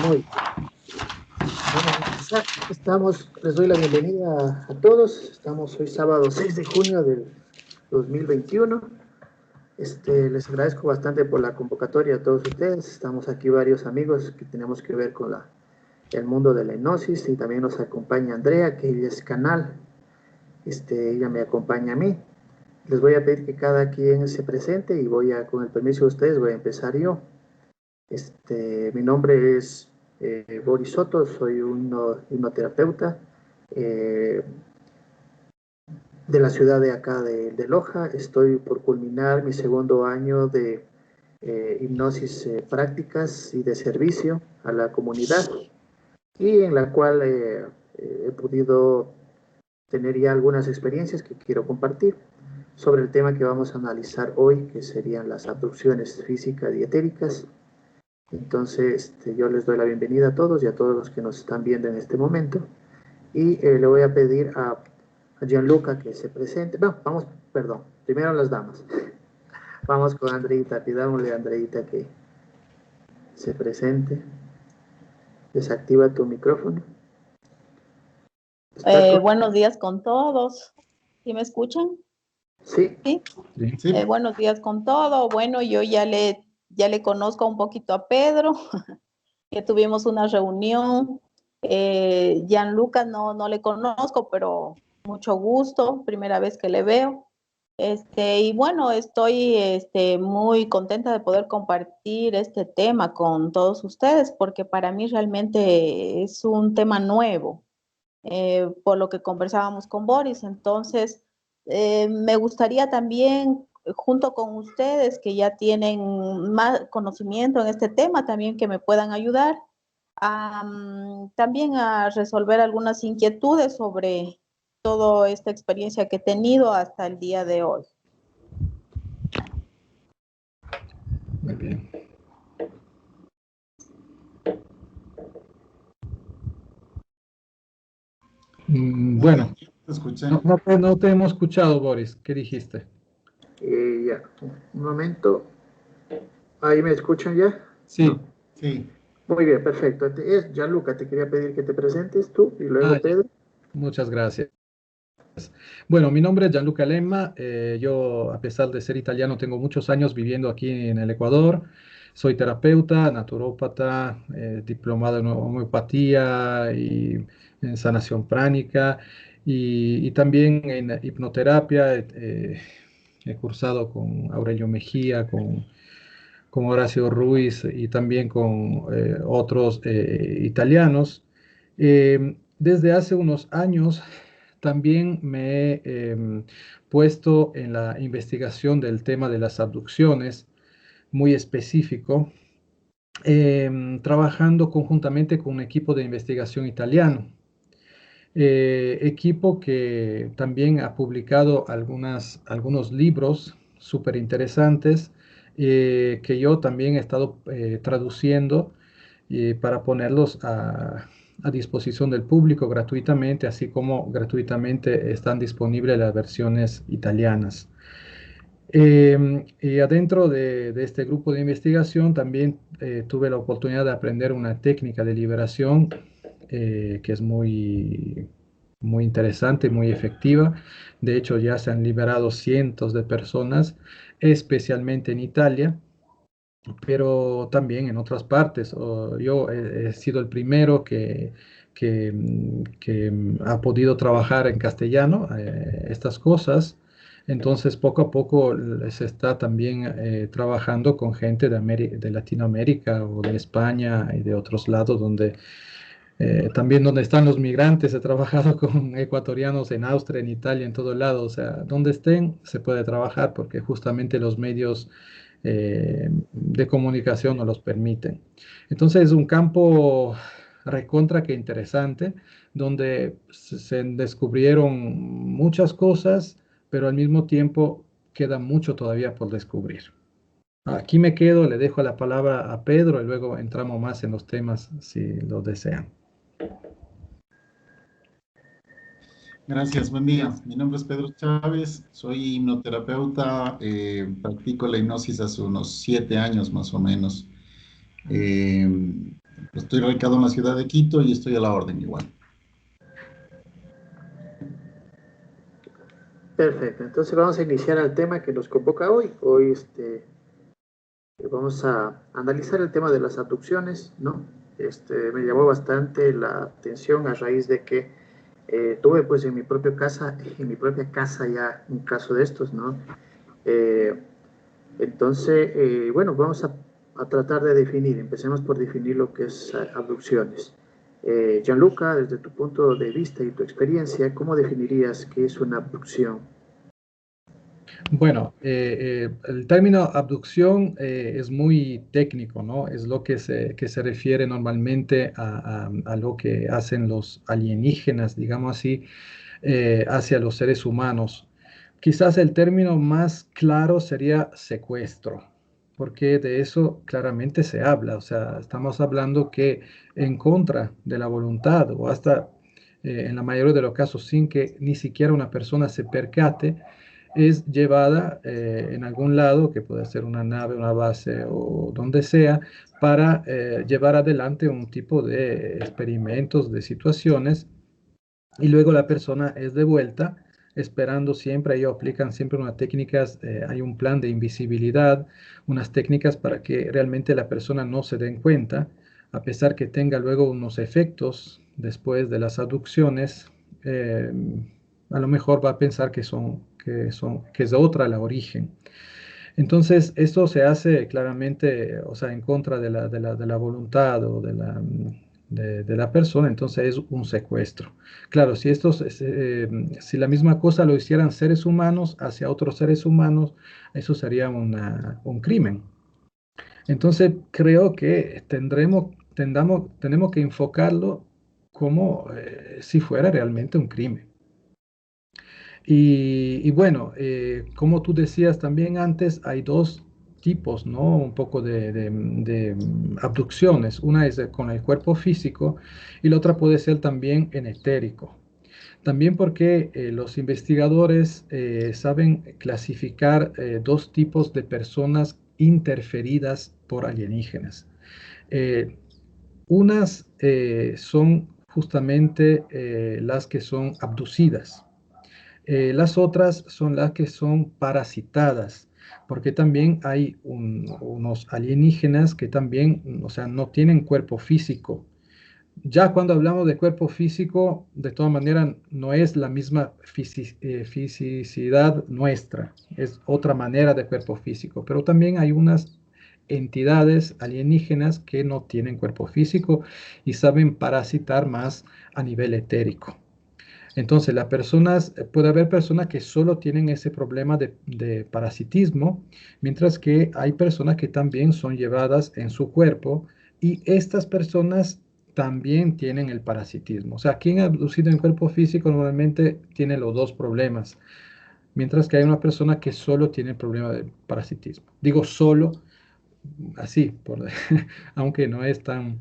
Muy bueno, les doy la bienvenida a todos. Estamos hoy sábado 6 de junio del 2021. Les agradezco bastante por la convocatoria a todos ustedes. Estamos aquí varios amigos que tenemos que ver con el mundo de la hipnosis, y también nos acompaña Andrea, que ella es canal. Ella me acompaña a mí. Les voy a pedir que cada quien se presente y con el permiso de ustedes, voy a empezar yo. Mi nombre es Boris Soto, soy un hipnoterapeuta de la ciudad de acá de Loja. Estoy por culminar mi segundo año de hipnosis prácticas y de servicio a la comunidad, y en la cual he podido tener ya algunas experiencias que quiero compartir sobre el tema que vamos a analizar hoy, que serían las abducciones físicas y etéricas. Entonces, yo les doy la bienvenida a todos y a todos los que nos están viendo en este momento. Y le voy a pedir a Gianluca que se presente. No, vamos, perdón, primero las damas. Vamos con Andreita, pidámosle a Andreita que se presente. Desactiva tu micrófono. Buenos días con todos. ¿Sí me escuchan? Sí. ¿Sí? Sí. Buenos días con todo. Bueno, yo ya le conozco un poquito a Pedro, que tuvimos una reunión. Gianluca no le conozco, pero mucho gusto, primera vez que le veo. Y bueno, estoy muy contenta de poder compartir este tema con todos ustedes, porque para mí realmente es un tema nuevo. Por lo que conversábamos con Boris. Entonces, me gustaría también, junto con ustedes que ya tienen más conocimiento en este tema, también que me puedan ayudar también a resolver algunas inquietudes sobre toda esta experiencia que he tenido hasta el día de hoy. Muy bien. Bueno, no te hemos escuchado, Boris. ¿Qué dijiste? Ya, un momento. ¿Ahí me escuchan ya? Sí. ¿No? Sí. Muy bien, perfecto. Gianluca, te quería pedir que te presentes tú y luego Pedro. Muchas gracias. Bueno, mi nombre es Gianluca Lemma. Yo, a pesar de ser italiano, tengo muchos años viviendo aquí en el Ecuador. Soy terapeuta, naturópata, diplomado en homeopatía y en sanación pránica, y también en hipnoterapia. He cursado con Aurelio Mejía, con Horacio Ruiz y también con otros italianos. Desde hace unos años también me he puesto en la investigación del tema de las abducciones, muy específico, trabajando conjuntamente con un equipo de investigación italiano. Equipo que también ha publicado algunos libros súper interesantes, que yo también he estado traduciendo para ponerlos a disposición del público gratuitamente, así como gratuitamente están disponibles las versiones italianas. Y adentro de este grupo de investigación también tuve la oportunidad de aprender una técnica de liberación que es muy interesante, muy efectiva. De hecho, ya se han liberado cientos de personas, especialmente en Italia, pero también en otras partes. Yo he sido el primero que ha podido trabajar en castellano estas cosas. Entonces, poco a poco se está también trabajando con gente de Latinoamérica o de España y de otros lados también donde están los migrantes. He trabajado con ecuatorianos en Austria, en Italia, en todo lado. O sea, donde estén se puede trabajar porque justamente los medios de comunicación nos los permiten. Entonces es un campo recontra que interesante, donde se descubrieron muchas cosas, pero al mismo tiempo queda mucho todavía por descubrir. Aquí me quedo, le dejo la palabra a Pedro y luego entramos más en los temas si lo desean. Gracias, buen día. Mi nombre es Pedro Chávez, soy hipnoterapeuta, practico la hipnosis hace unos 7 años más o menos. Estoy radicado en la ciudad de Quito y estoy a la orden igual. Perfecto, entonces vamos a iniciar el tema que nos convoca hoy. Hoy vamos a analizar el tema de las abducciones, ¿no? Me llamó bastante la atención a raíz de que tuve pues en mi propia casa ya un caso de estos, ¿no? Eh, bueno, vamos a tratar de definir, empecemos por definir lo que es abducciones. Gianluca, desde tu punto de vista y tu experiencia, ¿cómo definirías qué es una abducción? Bueno, el término abducción es muy técnico, ¿no? Es lo que se refiere normalmente a lo que hacen los alienígenas, digamos así, hacia los seres humanos. Quizás el término más claro sería secuestro, porque de eso claramente se habla. O sea, estamos hablando que en contra de la voluntad o hasta en la mayoría de los casos sin que ni siquiera una persona se percate, es llevada en algún lado, que puede ser una nave, una base o donde sea, para llevar adelante un tipo de experimentos, de situaciones, y luego la persona es devuelta esperando siempre. Ellos aplican siempre unas técnicas, hay un plan de invisibilidad, unas técnicas para que realmente la persona no se den cuenta, a pesar que tenga luego unos efectos después de las abducciones. eh, a lo mejor va a pensar que es otra la origen. Entonces, esto se hace claramente, o sea, en contra de la voluntad o de la persona, entonces es un secuestro. Claro, si la misma cosa lo hicieran seres humanos hacia otros seres humanos, eso sería un crimen. Entonces, creo que tenemos que enfocarlo como si fuera realmente un crimen. Y bueno, como tú decías también antes, hay dos tipos, ¿no? Un poco de abducciones. Una es con el cuerpo físico y la otra puede ser también en etérico. También porque los investigadores saben clasificar dos tipos de personas interferidas por alienígenas. Eh, unas son justamente las que son abducidas. Las otras son las que son parasitadas, porque también hay unos alienígenas que también, o sea, no tienen cuerpo físico. Ya cuando hablamos de cuerpo físico, de todas maneras, no es la misma fisicidad nuestra, es otra manera de cuerpo físico, pero también hay unas entidades alienígenas que no tienen cuerpo físico y saben parasitar más a nivel etérico. Entonces, puede haber personas que solo tienen ese problema de parasitismo, mientras que hay personas que también son llevadas en su cuerpo y estas personas también tienen el parasitismo. O sea, quien ha abducido en cuerpo físico normalmente tiene los dos problemas, mientras que hay una persona que solo tiene el problema de parasitismo. Digo solo, así, aunque no es tan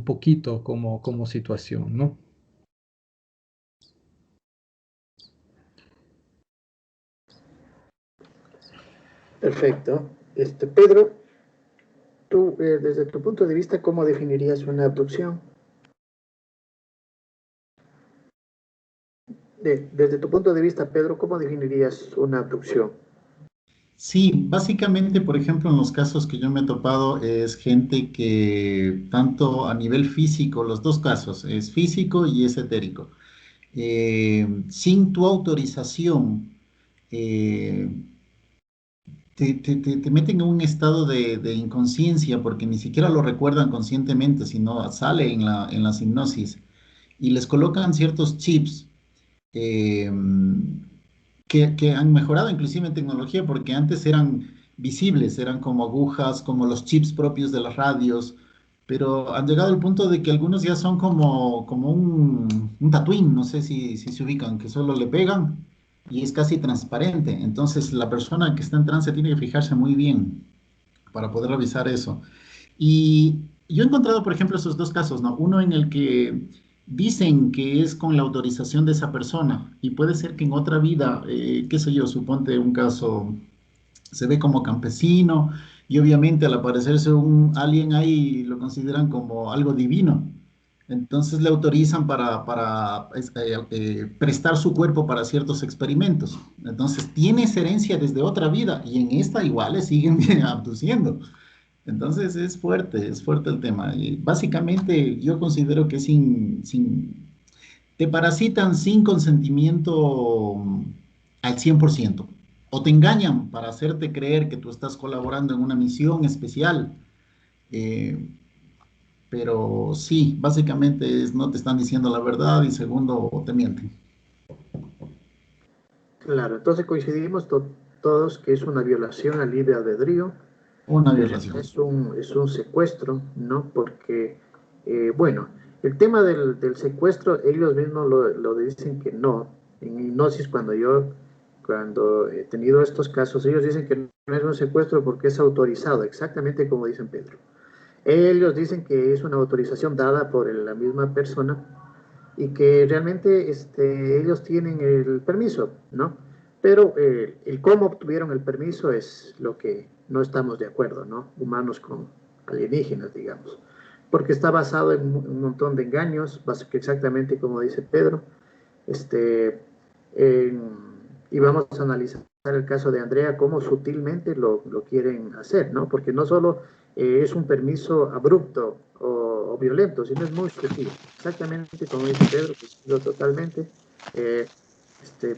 poquito como situación, ¿no? Perfecto. Pedro, tú, desde tu punto de vista, ¿cómo definirías una abducción? Desde tu punto de vista, Pedro, ¿cómo definirías una abducción? Sí, básicamente, por ejemplo, en los casos que yo me he topado es gente que tanto a nivel físico, los dos casos, es físico y es etérico, sin tu autorización, eh, te meten en un estado de inconsciencia porque ni siquiera lo recuerdan conscientemente, sino sale en las hipnosis y les colocan ciertos chips eh, que han mejorado inclusive en tecnología porque antes eran visibles, eran como agujas, como los chips propios de las radios, pero han llegado al punto de que algunos ya son como un tatuín, no sé si se ubican, que solo le pegan y es casi transparente. Entonces la persona que está en trance tiene que fijarse muy bien para poder revisar eso. Y yo he encontrado, por ejemplo, esos dos casos, ¿no? Uno en el que dicen que es con la autorización de esa persona y puede ser que en otra vida, qué sé yo, suponte un caso, se ve como campesino y obviamente al aparecerse un alien ahí lo consideran como algo divino. Entonces le autorizan para prestar su cuerpo para ciertos experimentos. Entonces tiene esa herencia desde otra vida y en esta igual le siguen abduciendo. Entonces es fuerte el tema. Y básicamente yo considero que te parasitan sin consentimiento al 100%. O te engañan para hacerte creer que tú estás colaborando en una misión especial. eh, pero sí, básicamente no te están diciendo la verdad y segundo, te mienten. Claro, entonces coincidimos todos que es una violación al libre albedrío, Una violación. es un secuestro, ¿no? Porque, bueno, el tema del secuestro, ellos mismos lo dicen que no. En hipnosis, cuando he tenido estos casos, ellos dicen que no es un secuestro porque es autorizado, exactamente como dicen Pedro. Ellos dicen que es una autorización dada por la misma persona y que realmente ellos tienen el permiso, ¿no? Pero el cómo obtuvieron el permiso es lo que no estamos de acuerdo, ¿no? Humanos con alienígenas, digamos. Porque está basado en un montón de engaños, exactamente como dice Pedro. Este, y vamos a analizar el caso de Andrea, cómo sutilmente lo quieren hacer, ¿no? Porque no solo es un permiso abrupto o violento, sino es muy sutil. Exactamente como dice Pedro, que totalmente. Eh,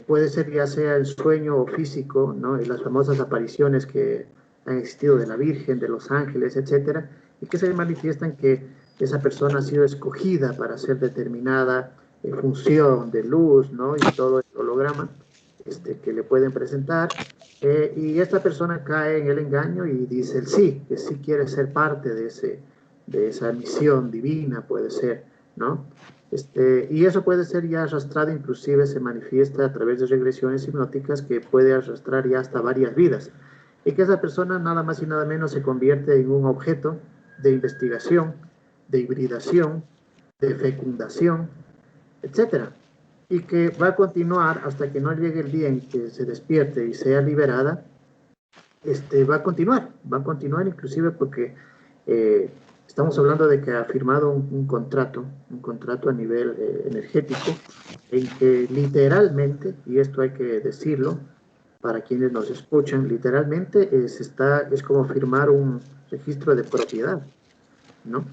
puede ser ya sea en sueño o físico, ¿no? Y las famosas apariciones que han existido de la Virgen, de los ángeles, etcétera, y que se manifiestan que esa persona ha sido escogida para ser determinada función de luz, ¿no? Y todo el holograma que le pueden presentar. Y esta persona cae en el engaño y dice el sí, que sí quiere ser parte de esa misión divina, puede ser, ¿no? Y eso puede ser ya arrastrado, inclusive se manifiesta a través de regresiones hipnóticas que puede arrastrar ya hasta varias vidas. Y que esa persona nada más y nada menos se convierte en un objeto de investigación, de hibridación, de fecundación, etcétera, y que va a continuar hasta que no llegue el día en que se despierte y sea liberada. Va a continuar inclusive porque eh, estamos hablando de que ha firmado un contrato a nivel energético, en que literalmente, y esto hay que decirlo para quienes nos escuchan, literalmente es como firmar un registro de propiedad, ¿no?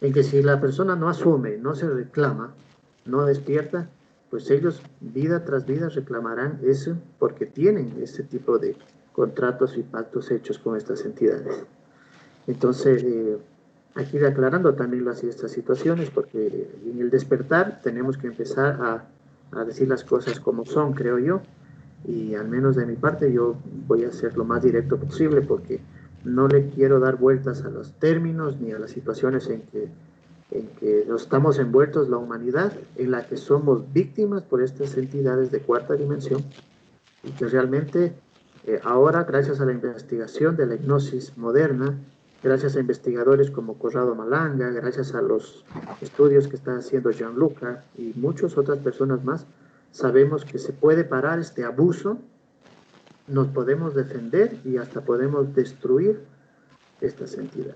En que si la persona no asume, no se reclama, no despierta, pues ellos vida tras vida reclamarán eso porque tienen ese tipo de contratos y pactos hechos con estas entidades. Entonces, aquí aclarando también estas situaciones, porque en el despertar tenemos que empezar a decir las cosas como son, creo yo, y al menos de mi parte yo voy a ser lo más directo posible porque no le quiero dar vueltas a los términos ni a las situaciones en que nos estamos envueltos la humanidad, en la que somos víctimas por estas entidades de cuarta dimensión y que realmente ahora, gracias a la investigación de la hipnosis moderna, gracias a investigadores como Corrado Malanga, gracias a los estudios que está haciendo Gianluca y muchas otras personas más, sabemos que se puede parar este abuso, nos podemos defender y hasta podemos destruir estas entidades.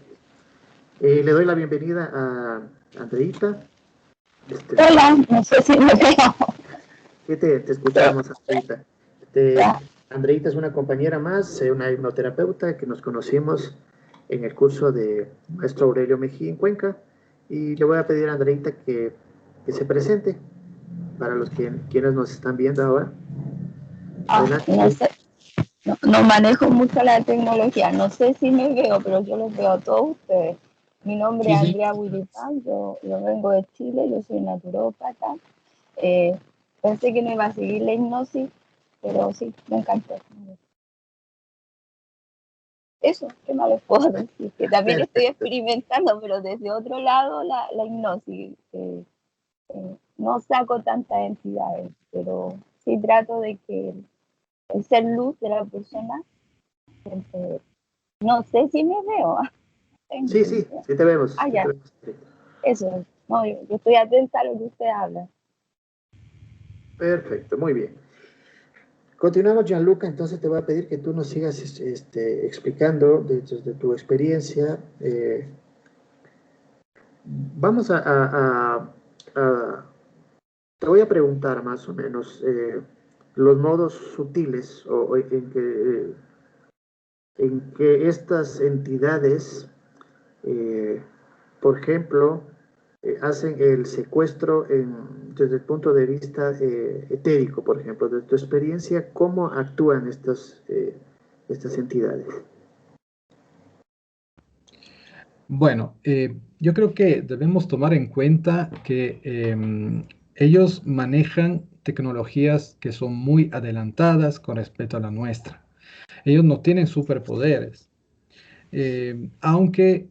Le doy la bienvenida a Andreita. Hola, no sé si me veo. Sí, te escuchamos, Andreita. Andreita es una compañera más, una hipnoterapeuta que nos conocimos en el curso de maestro Aurelio Mejía en Cuenca. Y le voy a pedir a Andreita que se presente para los quienes nos están viendo ahora. No sé, no manejo mucho la tecnología, no sé si me veo, pero yo los veo a todos ustedes. Mi nombre es Andrea Wilipán, yo vengo de Chile, yo soy naturópata. Pensé que no iba a seguir la hipnosis, pero sí, me encantó. Eso, ¿qué más les puedo decir? Que también estoy experimentando, pero desde otro lado la hipnosis. No saco tantas entidades, pero sí trato de que el ser luz de la persona, no sé si me veo. Sí te vemos. Ah, ya. Te vemos. Eso, no, yo estoy atenta a lo que usted habla. Perfecto, muy bien. Continuamos, Gianluca, entonces te voy a pedir que tú nos sigas explicando desde tu experiencia. Vamos te voy a preguntar más o menos los modos sutiles en que estas entidades, por ejemplo, hacen el secuestro desde el punto de vista etérico, por ejemplo. Desde tu experiencia, ¿cómo actúan estas entidades? Bueno, yo creo que debemos tomar en cuenta que ellos manejan tecnologías que son muy adelantadas con respecto a la nuestra. Ellos no tienen superpoderes. Aunque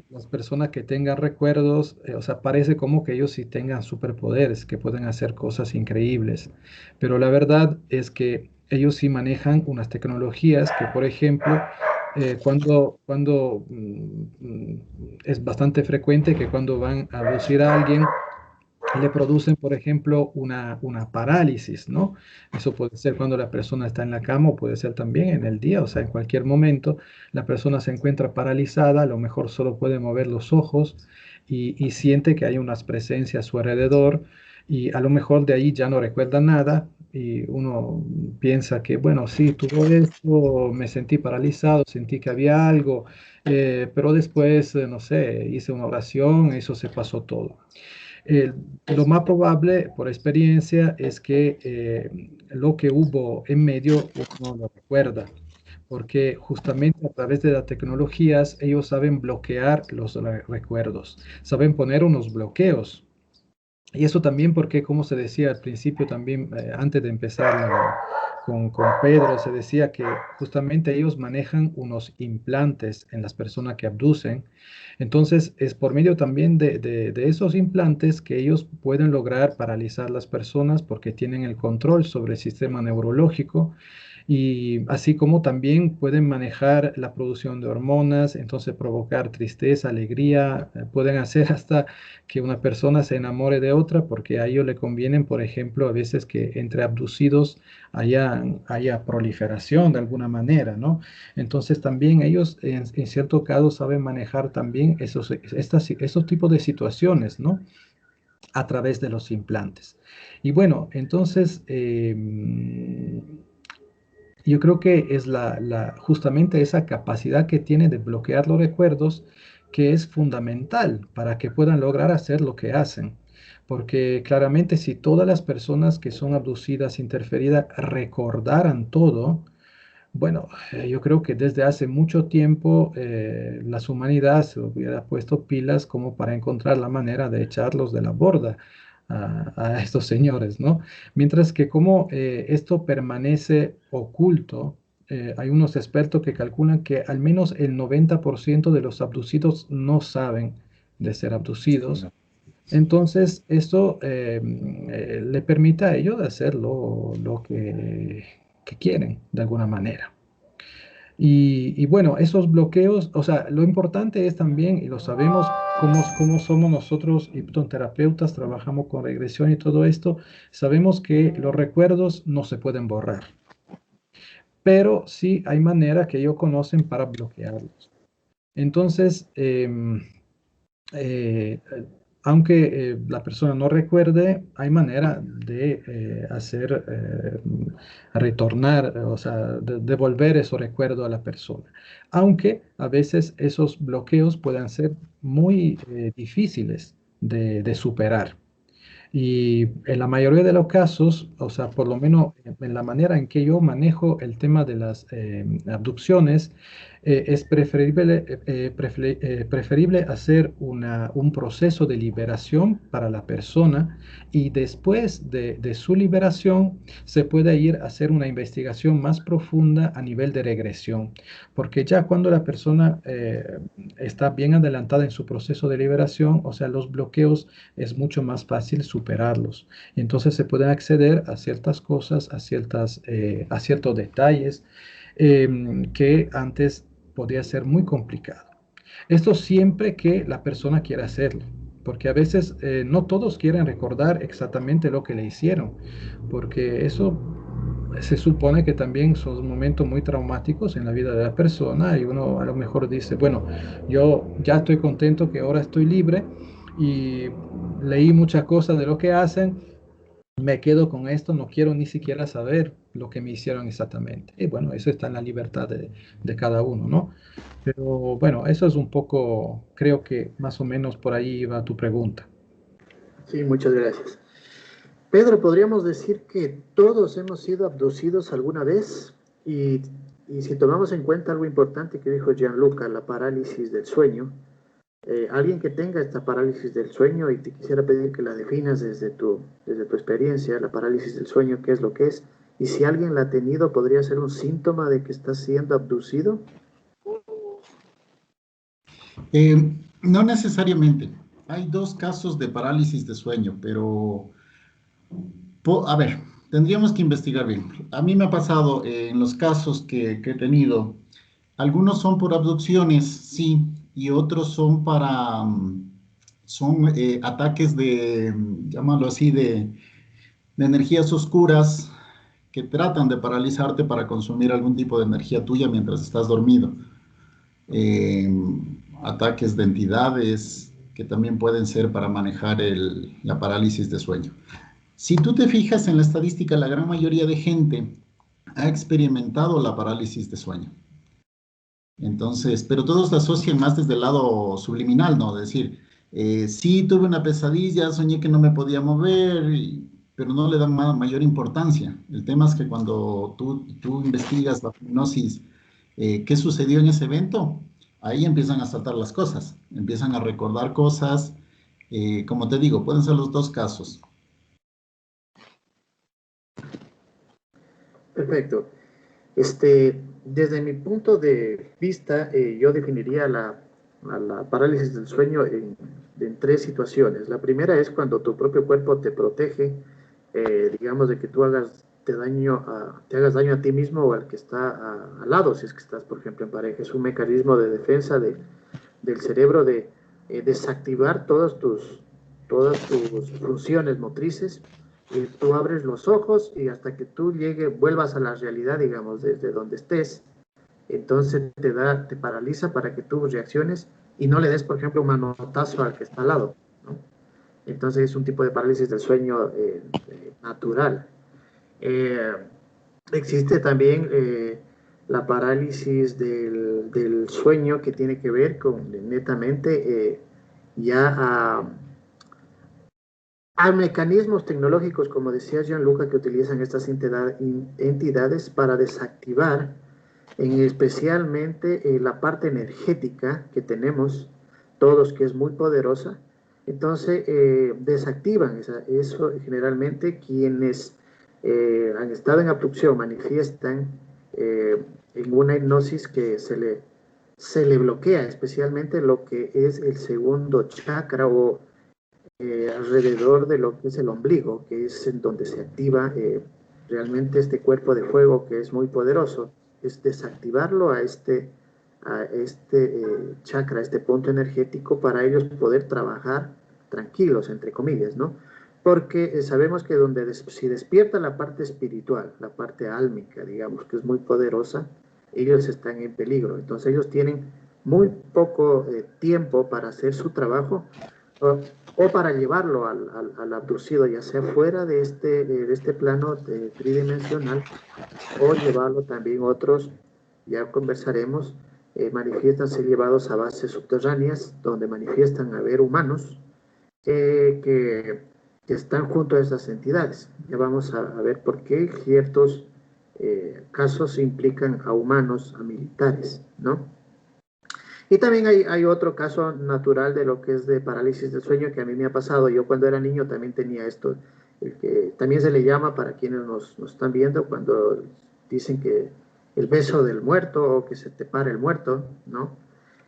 las personas que tengan recuerdos, o sea, parece como que ellos sí tengan superpoderes, que pueden hacer cosas increíbles. Pero la verdad es que ellos sí manejan unas tecnologías que, por ejemplo, es bastante frecuente que cuando van a abducir a alguien, le producen, por ejemplo, una parálisis, ¿no? Eso puede ser cuando la persona está en la cama o puede ser también en el día, o sea, en cualquier momento la persona se encuentra paralizada, a lo mejor solo puede mover los ojos y siente que hay unas presencias a su alrededor y a lo mejor de ahí ya no recuerda nada y uno piensa que, bueno, sí, tuvo esto, me sentí paralizado, sentí que había algo, pero después, no sé, hice una oración, eso se pasó todo. Eh, lo más probable, por experiencia, es que lo que hubo en medio uno no lo recuerda, porque justamente a través de las tecnologías ellos saben bloquear los recuerdos, saben poner unos bloqueos. Y eso también porque, como se decía al principio, también antes de empezar con Pedro, se decía que justamente ellos manejan unos implantes en las personas que abducen. Entonces, es por medio también de esos implantes que ellos pueden lograr paralizar las personas porque tienen el control sobre el sistema neurológico y así como también pueden manejar la producción de hormonas, entonces provocar tristeza, alegría, pueden hacer hasta que una persona se enamore de otra porque a ellos le convienen, por ejemplo, a veces que entre abducidos haya proliferación de alguna manera, ¿no? Entonces también ellos en cierto caso saben manejar también esos tipos de situaciones, ¿no? A través de los implantes. Y bueno, entonces yo creo que es justamente esa capacidad que tiene de bloquear los recuerdos que es fundamental para que puedan lograr hacer lo que hacen. Porque claramente si todas las personas que son abducidas, interferidas, recordaran todo, bueno, yo creo que desde hace mucho tiempo las humanidades se hubiera puesto pilas como para encontrar la manera de echarlos de la borda a estos señores, ¿no? Mientras que como esto permanece oculto, hay unos expertos que calculan que al menos el 90% de los abducidos no saben de ser abducidos. Entonces, esto le permite a ellos de hacer lo que quieren, de alguna manera. Y bueno, esos bloqueos, o sea, lo importante es también, y lo sabemos, cómo somos nosotros hipnoterapeutas, trabajamos con regresión y todo esto, sabemos que los recuerdos no se pueden borrar, pero sí hay manera que ellos conocen para bloquearlos. Entonces, eh, aunque la persona no recuerde, hay manera de retornar, o sea, devolver esos recuerdos a la persona. Aunque a veces esos bloqueos puedan ser muy difíciles de superar. Y en la mayoría de los casos, o sea, por lo menos en la manera en que yo manejo el tema de las abducciones, es preferible hacer un proceso de liberación para la persona y después de su liberación se puede ir a hacer una investigación más profunda a nivel de regresión, porque ya cuando la persona está bien adelantada en su proceso de liberación, o sea, los bloqueos es mucho más fácil superarlos. Entonces se pueden acceder a ciertas cosas, a ciertos detalles que antes podía ser muy complicado. Esto siempre que la persona quiera hacerlo, porque a veces no todos quieren recordar exactamente lo que le hicieron, porque eso se supone que también son momentos muy traumáticos en la vida de la persona y uno a lo mejor dice, bueno, yo ya estoy contento que ahora estoy libre y leí muchas cosas de lo que hacen, me quedo con esto, no quiero ni siquiera saber lo que me hicieron exactamente. Y bueno, eso está en la libertad de cada uno, ¿no? Pero bueno, eso es un poco, creo que más o menos por ahí va tu pregunta. Sí, muchas gracias. Pedro, podríamos decir que todos hemos sido abducidos alguna vez y si tomamos en cuenta algo importante que dijo Gianluca, la parálisis del sueño, alguien que tenga esta parálisis del sueño y te quisiera pedir que la definas desde tu experiencia, la parálisis del sueño, qué es lo que es, y si alguien la ha tenido, ¿podría ser un síntoma de que está siendo abducido? No necesariamente. Hay dos casos de parálisis de sueño, pero a ver, tendríamos que investigar bien. A mí me ha pasado en los casos que he tenido, algunos son por abducciones, sí, y otros son para, son ataques de, llámalo así, de energías oscuras que tratan de paralizarte para consumir algún tipo de energía tuya mientras estás dormido. Eh, Ataques de entidades que también pueden ser para manejar la parálisis de sueño. Si tú te fijas en la estadística, la gran mayoría de gente ha experimentado la parálisis de sueño. Entonces, pero todos la asocian más desde el lado subliminal, ¿no? Es decir, sí tuve una pesadilla, soñé que no me podía mover, pero no le dan mayor importancia. El tema es que cuando tú investigas la hipnosis, qué sucedió en ese evento, ahí empiezan a saltar las cosas, empiezan a recordar cosas. Como te digo, pueden ser los dos casos. Perfecto. Desde mi punto de vista, yo definiría a la parálisis del sueño en tres situaciones. La primera es cuando tu propio cuerpo te protege, digamos, de que tú te hagas daño a ti mismo o al que está al lado, si es que estás, por ejemplo, en pareja. Es un mecanismo de defensa del cerebro de desactivar todas tus funciones motrices. Tú abres los ojos y hasta que tú vuelvas a la realidad, digamos, desde donde estés, entonces te paraliza para que tú reacciones y no le des, por ejemplo, un manotazo al que está al lado, ¿no? Entonces es un tipo de parálisis del sueño natural. Eh, Existe también la parálisis del sueño que tiene que ver con netamente ya a mecanismos tecnológicos, como decía Gianluca, que utilizan estas entidades para desactivar especialmente la parte energética que tenemos todos, que es muy poderosa. Entonces, desactivan eso generalmente quienes han estado en abducción, manifiestan en una hipnosis que se le bloquea especialmente lo que es el segundo chakra o alrededor de lo que es el ombligo, que es en donde se activa realmente este cuerpo de fuego que es muy poderoso, es desactivarlo a este chakra, a este punto energético para ellos poder trabajar tranquilos, entre comillas, ¿no? Porque sabemos que si despierta la parte espiritual, la parte álmica, digamos, que es muy poderosa, ellos están en peligro. Entonces ellos tienen muy poco tiempo para hacer su trabajo o para llevarlo al abducido, ya sea fuera de este plano tridimensional, o llevarlo también otros, ya conversaremos, manifiestan ser llevados a bases subterráneas, donde manifiestan haber humanos que están junto a estas entidades. Ya vamos a ver por qué ciertos casos implican a humanos, a militares, ¿no? Y también hay otro caso natural de lo que es de parálisis del sueño que a mí me ha pasado. Yo cuando era niño también tenía esto, el que también se le llama para quienes nos están viendo cuando dicen que el beso del muerto o que se te para el muerto, ¿no?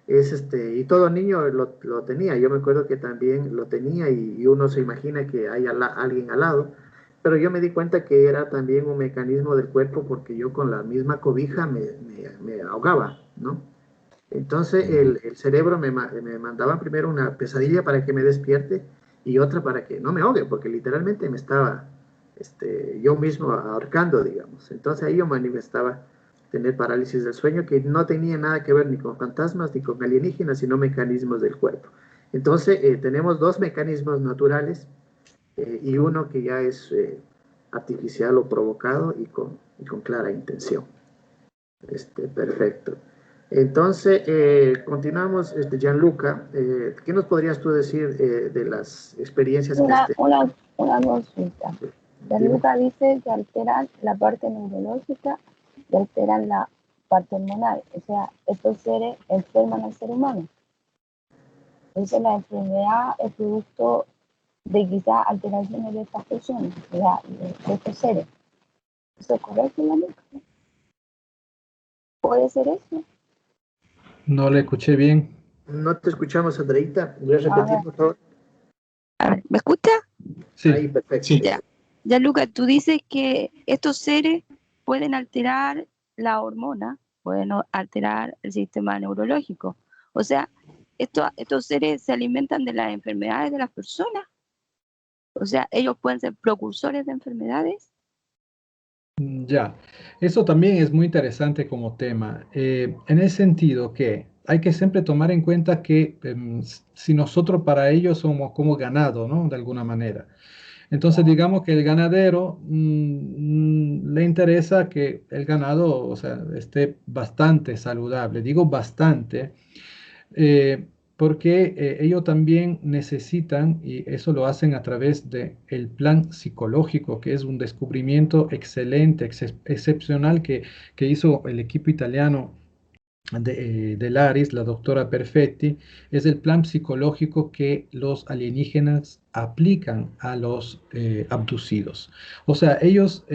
Y todo niño lo tenía. Yo me acuerdo que también lo tenía y uno se imagina que hay alguien al lado, pero yo me di cuenta que era también un mecanismo del cuerpo porque yo con la misma cobija me ahogaba, ¿no? Entonces el cerebro me mandaba primero una pesadilla para que me despierte y otra para que no me ahogue, porque literalmente yo mismo ahorcando, digamos. Entonces ahí yo manifestaba tener parálisis del sueño que no tenía nada que ver ni con fantasmas ni con alienígenas, sino mecanismos del cuerpo. Entonces tenemos dos mecanismos naturales y uno que ya es artificial o provocado y con clara intención. Perfecto. Entonces, continuamos, Gianluca, ¿qué nos podrías tú decir de las experiencias Una consulta. Gianluca dice que alteran la parte neurológica y alteran la parte hormonal. O sea, estos seres enferman al ser humano. Entonces, la enfermedad es producto de quizás alteraciones de estas personas, de estos seres. ¿Eso es correcto, Gianluca? ¿Puede ser eso? No le escuché bien. No te escuchamos, Andreita. ¿Puedes repetir, por favor? A ver, ¿me escucha? Sí. Ahí, perfecto. Sí. Ya, Lucas, tú dices que estos seres pueden alterar la hormona, pueden alterar el sistema neurológico. O sea, estos seres se alimentan de las enfermedades de las personas. O sea, ellos pueden ser precursores de enfermedades. Ya, eso también es muy interesante como tema, en el sentido que hay que siempre tomar en cuenta que si nosotros para ellos somos como ganado, ¿no? De alguna manera. Entonces digamos que el ganadero le interesa que el ganado, o sea, esté bastante saludable. Digo bastante eh, porque ellos también necesitan, y eso lo hacen a través del plan psicológico, que es un descubrimiento excelente, excepcional que hizo el equipo italiano de Laris, la doctora Perfetti, es el plan psicológico que los alienígenas aplican a los abducidos. O sea, ellos,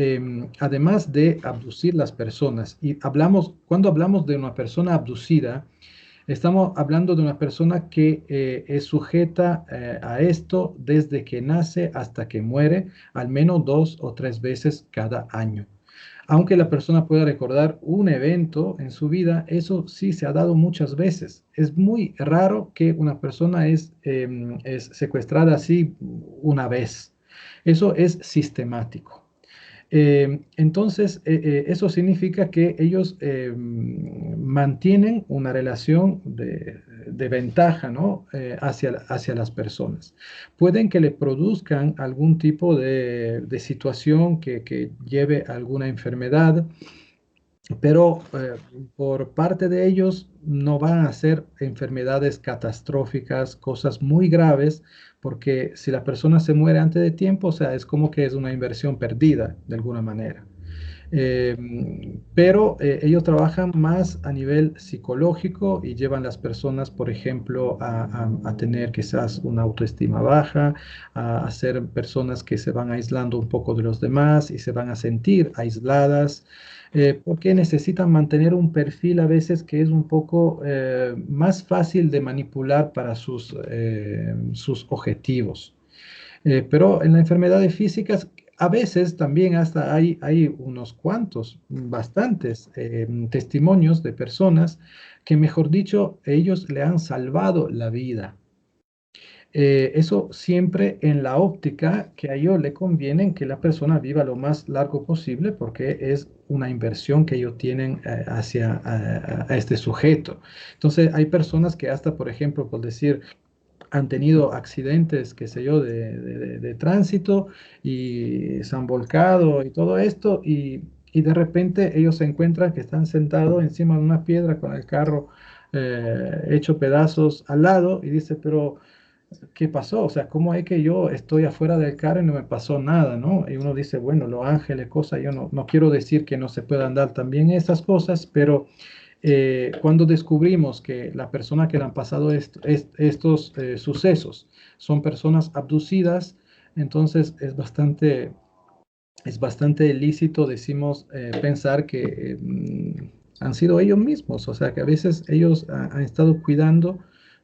además de abducir las personas, y cuando hablamos de una persona abducida, estamos hablando de una persona que es sujeta a esto desde que nace hasta que muere, al menos 2 o 3 veces cada año. Aunque la persona pueda recordar un evento en su vida, eso sí se ha dado muchas veces. Es muy raro que una persona es secuestrada así una vez. Eso es sistemático. Entonces, eso significa que ellos mantienen una relación de ventaja, ¿no? Hacia las personas. Pueden que le produzcan algún tipo de situación que lleve a alguna enfermedad, pero por parte de ellos no van a ser enfermedades catastróficas, cosas muy graves, porque si la persona se muere antes de tiempo, o sea, es como que es una inversión perdida de alguna manera. Pero ellos trabajan más a nivel psicológico y llevan las personas, por ejemplo, a tener quizás una autoestima baja, a ser personas que se van aislando un poco de los demás y se van a sentir aisladas, porque necesitan mantener un perfil a veces que es un poco más fácil de manipular para sus objetivos. Pero en las enfermedades físicas, a veces también hasta hay unos cuantos, bastantes testimonios de personas que, mejor dicho, ellos le han salvado la vida. Eso siempre en la óptica que a ellos le conviene que la persona viva lo más largo posible porque es una inversión que ellos tienen hacia a este sujeto. Entonces hay personas que hasta, por ejemplo, por decir, han tenido accidentes, qué sé yo, de tránsito y se han volcado y todo esto y de repente ellos se encuentran que están sentados encima de una piedra con el carro hecho pedazos al lado y dice, pero ¿qué pasó? O sea, ¿cómo es que yo estoy afuera del carro y no me pasó nada, ¿no? Y uno dice, bueno, los ángeles, cosas, yo no quiero decir que no se puedan dar también estas cosas, pero cuando descubrimos que la persona que le han pasado estos sucesos son personas abducidas, entonces es bastante lícito, decimos, pensar que han sido ellos mismos, o sea, que a veces ellos han estado cuidando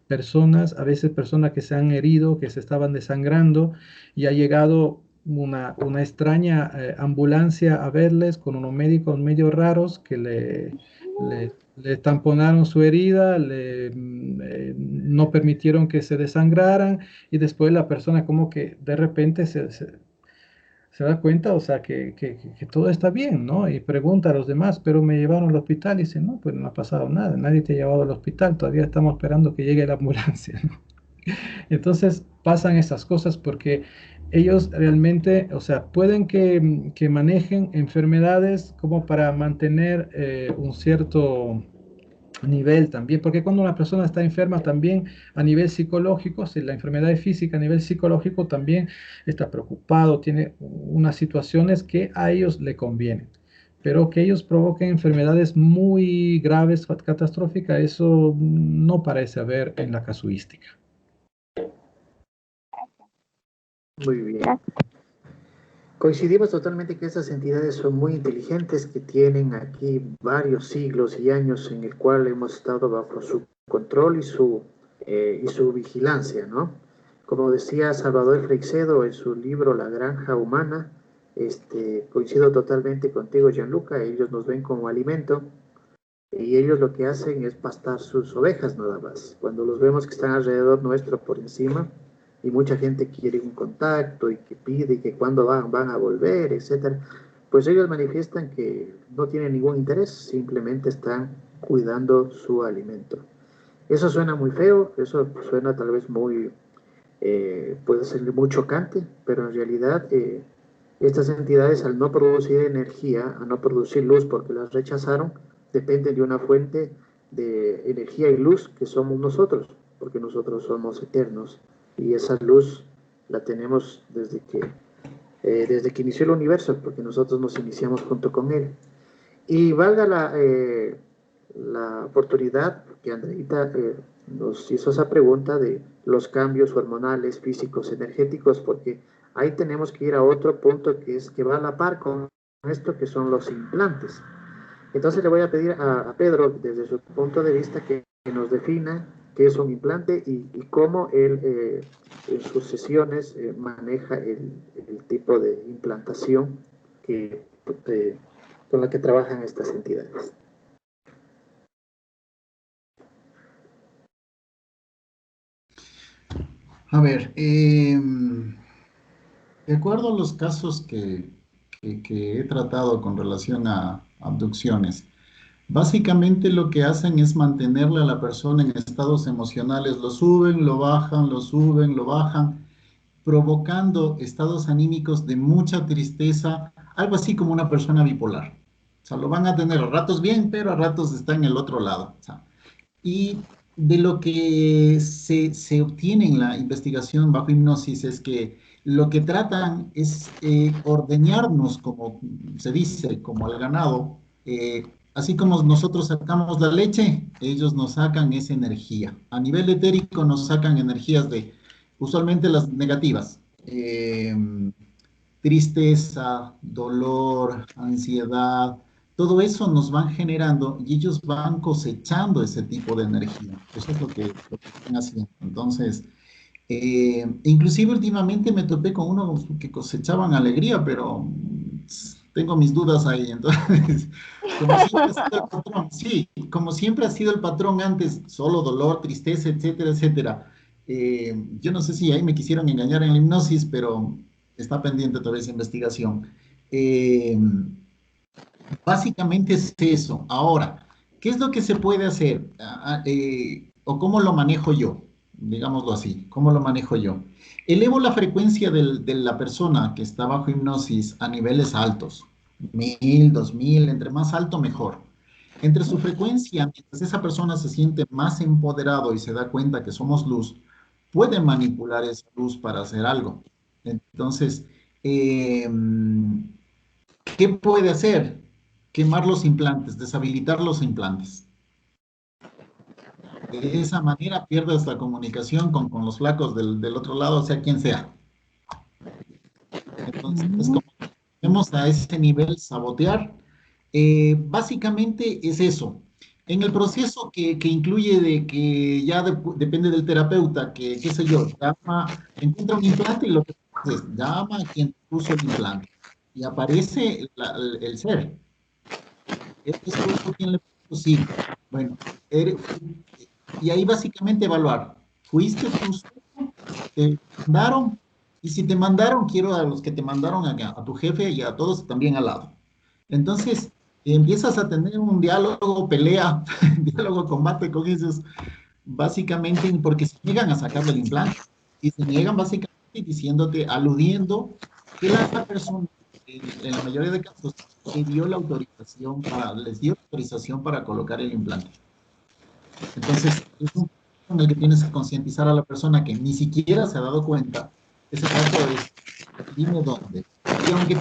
personas, a veces personas que se han herido, que se estaban desangrando, y ha llegado una extraña ambulancia a verles con unos médicos medio raros que le tamponaron su herida, no permitieron que se desangraran, y después la persona como que de repente se da cuenta, o sea, que todo está bien, ¿no? Y pregunta a los demás, pero me llevaron al hospital y dice, no, pues no ha pasado nada, nadie te ha llevado al hospital, todavía estamos esperando que llegue la ambulancia, ¿no? Entonces pasan esas cosas porque ellos realmente, o sea, pueden que manejen enfermedades como para mantener un cierto nivel también, porque cuando una persona está enferma también a nivel psicológico, si la enfermedad es física a nivel psicológico también está preocupado, tiene unas situaciones que a ellos le convienen. Pero que ellos provoquen enfermedades muy graves, catastróficas, eso no parece haber en la casuística. Muy bien. Coincidimos totalmente que estas entidades son muy inteligentes, que tienen aquí varios siglos y años en el cual hemos estado bajo su control y su vigilancia, ¿no? Como decía Salvador Freixedo en su libro La Granja Humana, coincido totalmente contigo, Gianluca, ellos nos ven como alimento y ellos lo que hacen es pastar sus ovejas nada más. Cuando los vemos que están alrededor nuestro por encima, y mucha gente quiere un contacto y que pide y que cuándo van a volver, etcétera, pues ellos manifiestan que no tienen ningún interés, simplemente están cuidando su alimento. Eso suena muy feo, eso suena tal vez muy, puede ser muy chocante, pero en realidad estas entidades al no producir energía, a no producir luz porque las rechazaron, dependen de una fuente de energía y luz que somos nosotros, porque nosotros somos eternos y esa luz la tenemos desde que inició el universo, porque nosotros nos iniciamos junto con él. Y valga la oportunidad que Andreita nos hizo esa pregunta de los cambios hormonales, físicos, energéticos, porque ahí tenemos que ir a otro punto que va a la par con esto, que son los implantes. Entonces le voy a pedir a Pedro, desde su punto de vista, que nos defina qué es un implante y cómo él en sus sesiones maneja el tipo de implantación con la que trabajan estas entidades. A ver, de acuerdo a los casos que he tratado con relación a abducciones, básicamente lo que hacen es mantenerle a la persona en estados emocionales, lo suben, lo bajan, lo suben, lo bajan, provocando estados anímicos de mucha tristeza, algo así como una persona bipolar. O sea, lo van a tener a ratos bien, pero a ratos está en el otro lado. O sea, y de lo que se obtiene en la investigación bajo hipnosis es que lo que tratan es ordeñarnos, como se dice, como al ganado. Así como nosotros sacamos la leche, ellos nos sacan esa energía. A nivel etérico nos sacan energías de, usualmente las negativas. Tristeza, dolor, ansiedad, todo eso nos van generando y ellos van cosechando ese tipo de energía. Eso es lo que están haciendo. Entonces, inclusive últimamente me topé con unos que cosechaban alegría, pero tengo mis dudas ahí. Entonces, como siempre ha sido el patrón, sí, como siempre ha sido el patrón antes, solo dolor, tristeza, etcétera, etcétera. Yo no sé si ahí me quisieron engañar en la hipnosis, pero está pendiente todavía esa investigación. Eh, Básicamente es eso. Ahora, ¿qué es lo que se puede hacer? ¿O cómo lo manejo yo? Digámoslo así, ¿cómo lo manejo yo? Elevo la frecuencia de la persona que está bajo hipnosis a niveles altos, 1000, 2000, entre más alto mejor. Entre su frecuencia, mientras esa persona se siente más empoderado y se da cuenta que somos luz, puede manipular esa luz para hacer algo. Entonces, eh, ¿qué puede hacer? Quemar los implantes, deshabilitar los implantes. De esa manera pierdes la comunicación con los flacos del otro lado, sea quien sea. Entonces, como vemos a ese nivel sabotear, básicamente es eso. En el proceso que incluye de que ya depende del terapeuta, que qué sé yo, encuentra un implante y lo que hace es llama a quien puso el implante y aparece el ser. ¿Es tú quien le puso? Sí. Bueno, y ahí básicamente evaluar. ¿Fuiste tú solo? ¿Te mandaron? Y si te mandaron, quiero a los que te mandaron a tu jefe y a todos también al lado. Entonces, empiezas a tener un diálogo, pelea, diálogo, combate con ellos, básicamente porque se niegan a sacarle el implante. Y se niegan básicamente diciéndote, aludiendo que la persona, en la mayoría de casos, les dio la autorización para colocar el implante. Entonces, es un punto en el que tienes que concientizar a la persona que ni siquiera se ha dado cuenta. Ese caso es, dime dónde. Y aunque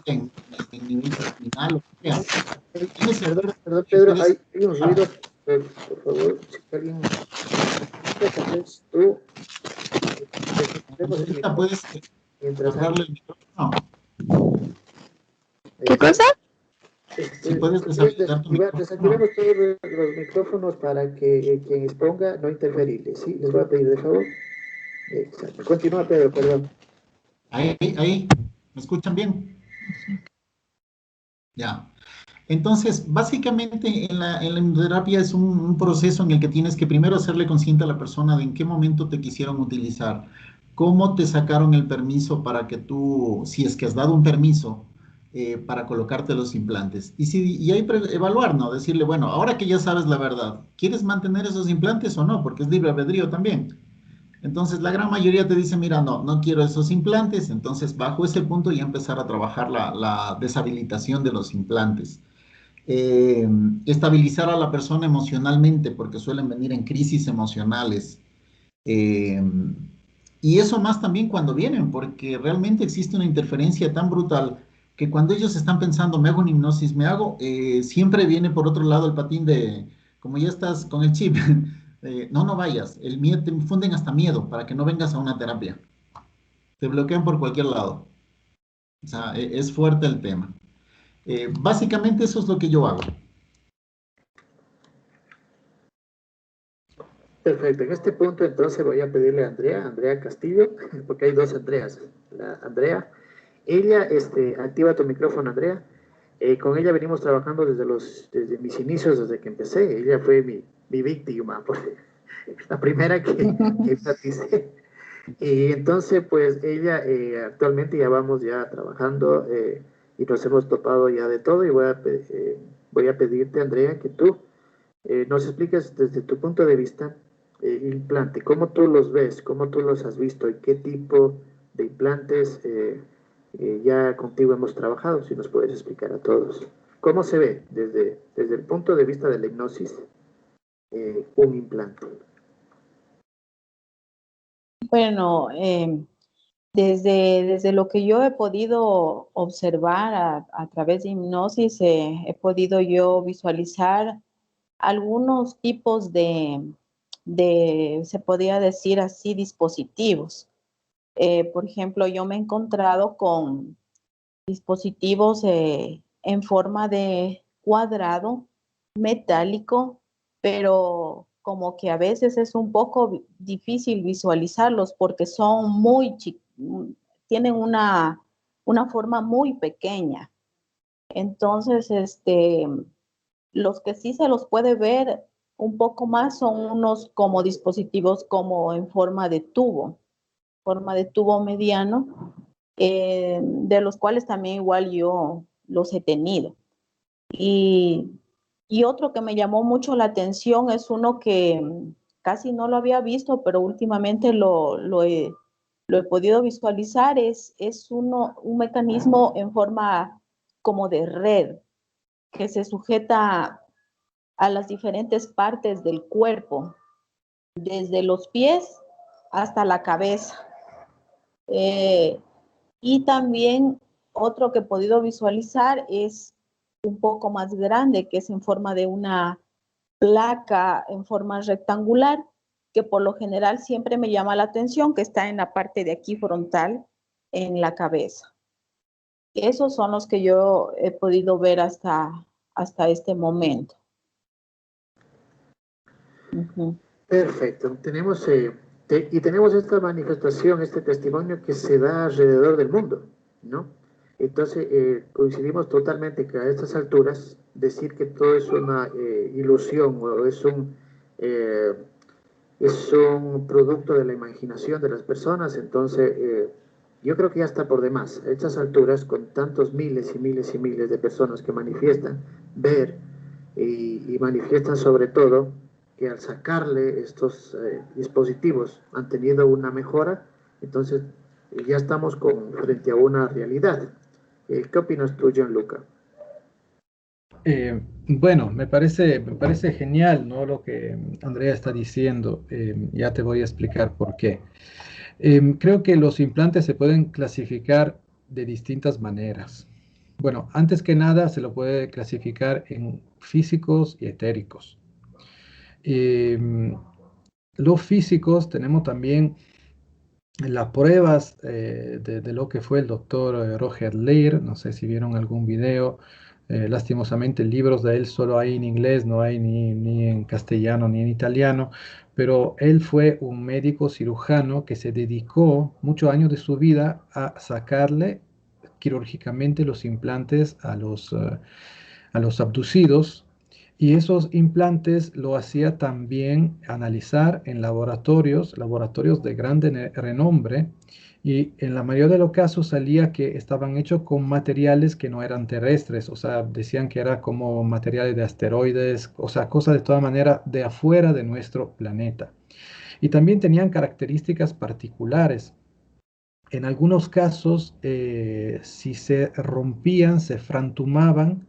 en nivel terminal o que sea, Perdón, Pedro, hay un ruido, por favor, si alguien tú, ahorita puedes cerrarle el micrófono. ¿Qué cosa? Si puedes deshabilitar tu micrófono. Desactivemos todos los micrófonos para que quien exponga no interferirle. Sí, les voy a pedir de favor. Exacto. Continúa, Pedro, perdón. Ahí, ¿me escuchan bien? Ya. Entonces, básicamente en la hipnoterapia es un proceso en el que tienes que primero hacerle consciente a la persona de en qué momento te quisieron utilizar, cómo te sacaron el permiso para que tú, si es que has dado un permiso, para colocarte los implantes. Y ahí evaluar, ¿no? Decirle, bueno, ahora que ya sabes la verdad, ¿quieres mantener esos implantes o no? Porque es libre albedrío también. Entonces, la gran mayoría te dice, mira, no quiero esos implantes. Entonces, bajo ese punto ya empezar a trabajar la deshabilitación de los implantes. Estabilizar a la persona emocionalmente, porque suelen venir en crisis emocionales. Eh, y eso más también cuando vienen, porque realmente existe una interferencia tan brutal que cuando ellos están pensando, me hago una hipnosis, siempre viene por otro lado el patín de, como ya estás con el chip, no vayas, el miedo, te infunden hasta miedo para que no vengas a una terapia. Te bloquean por cualquier lado. O sea, es fuerte el tema. Básicamente eso es lo que yo hago. Perfecto. En este punto entonces voy a pedirle a Andrea Castillo, porque hay dos Andreas. Andrea, ella, activa tu micrófono, Andrea. Con ella venimos trabajando desde mis inicios, desde que empecé. Ella fue mi víctima, porque la primera que enfaticé. Y entonces, pues ella actualmente ya vamos ya trabajando y nos hemos topado ya de todo. Y voy a pedirte, Andrea, que tú nos expliques desde tu punto de vista implante, cómo tú los ves, cómo tú los has visto y qué tipo de implantes ya contigo hemos trabajado, si nos puedes explicar a todos. ¿Cómo se ve desde el punto de vista de la hipnosis un implante? Bueno, desde lo que yo he podido observar a través de hipnosis, he podido yo visualizar algunos tipos se podría decir así, dispositivos. Por ejemplo, yo me he encontrado con dispositivos en forma de cuadrado metálico, pero como que a veces es un poco difícil visualizarlos porque son tienen una forma muy pequeña. Entonces, los que sí se los puede ver un poco más son unos como dispositivos como en forma de tubo mediano, de los cuales también igual yo los he tenido. Y otro que me llamó mucho la atención es uno que casi no lo había visto, pero últimamente lo he podido visualizar, es un mecanismo en forma como de red que se sujeta a las diferentes partes del cuerpo, desde los pies hasta la cabeza. Y también otro que he podido visualizar es un poco más grande, que es en forma de una placa en forma rectangular, que por lo general siempre me llama la atención, que está en la parte de aquí frontal, en la cabeza. Esos son los que yo he podido ver hasta este momento. Perfecto. Tenemos esta manifestación, este testimonio que se da alrededor del mundo, ¿no? Entonces, coincidimos totalmente que a estas alturas decir que todo es una ilusión o es es un producto de la imaginación de las personas, entonces yo creo que ya está por demás. A estas alturas, con tantos miles y miles y miles de personas que manifiestan, ver y manifiestan sobre todo que al sacarle estos dispositivos han tenido una mejora, entonces ya estamos frente a una realidad. ¿Qué opinas tú, Gianluca? Bueno, me parece genial, ¿no? Lo que Andrea está diciendo. Ya te voy a explicar por qué. Creo que los implantes se pueden clasificar de distintas maneras. Bueno, antes que nada se lo puede clasificar en físicos y etéricos. Los físicos tenemos también las pruebas de lo que fue el doctor Roger Leir. No sé si vieron algún video. Lastimosamente, libros de él solo hay en inglés, no hay ni en castellano ni en italiano, pero él fue un médico cirujano que se dedicó muchos años de su vida a sacarle quirúrgicamente los implantes a los abducidos, y esos implantes lo hacía también analizar en laboratorios de grande renombre, y en la mayoría de los casos salía que estaban hechos con materiales que no eran terrestres, o sea, decían que era como materiales de asteroides, o sea, cosas de toda manera de afuera de nuestro planeta. Y también tenían características particulares. En algunos casos, si se rompían, se frantumaban,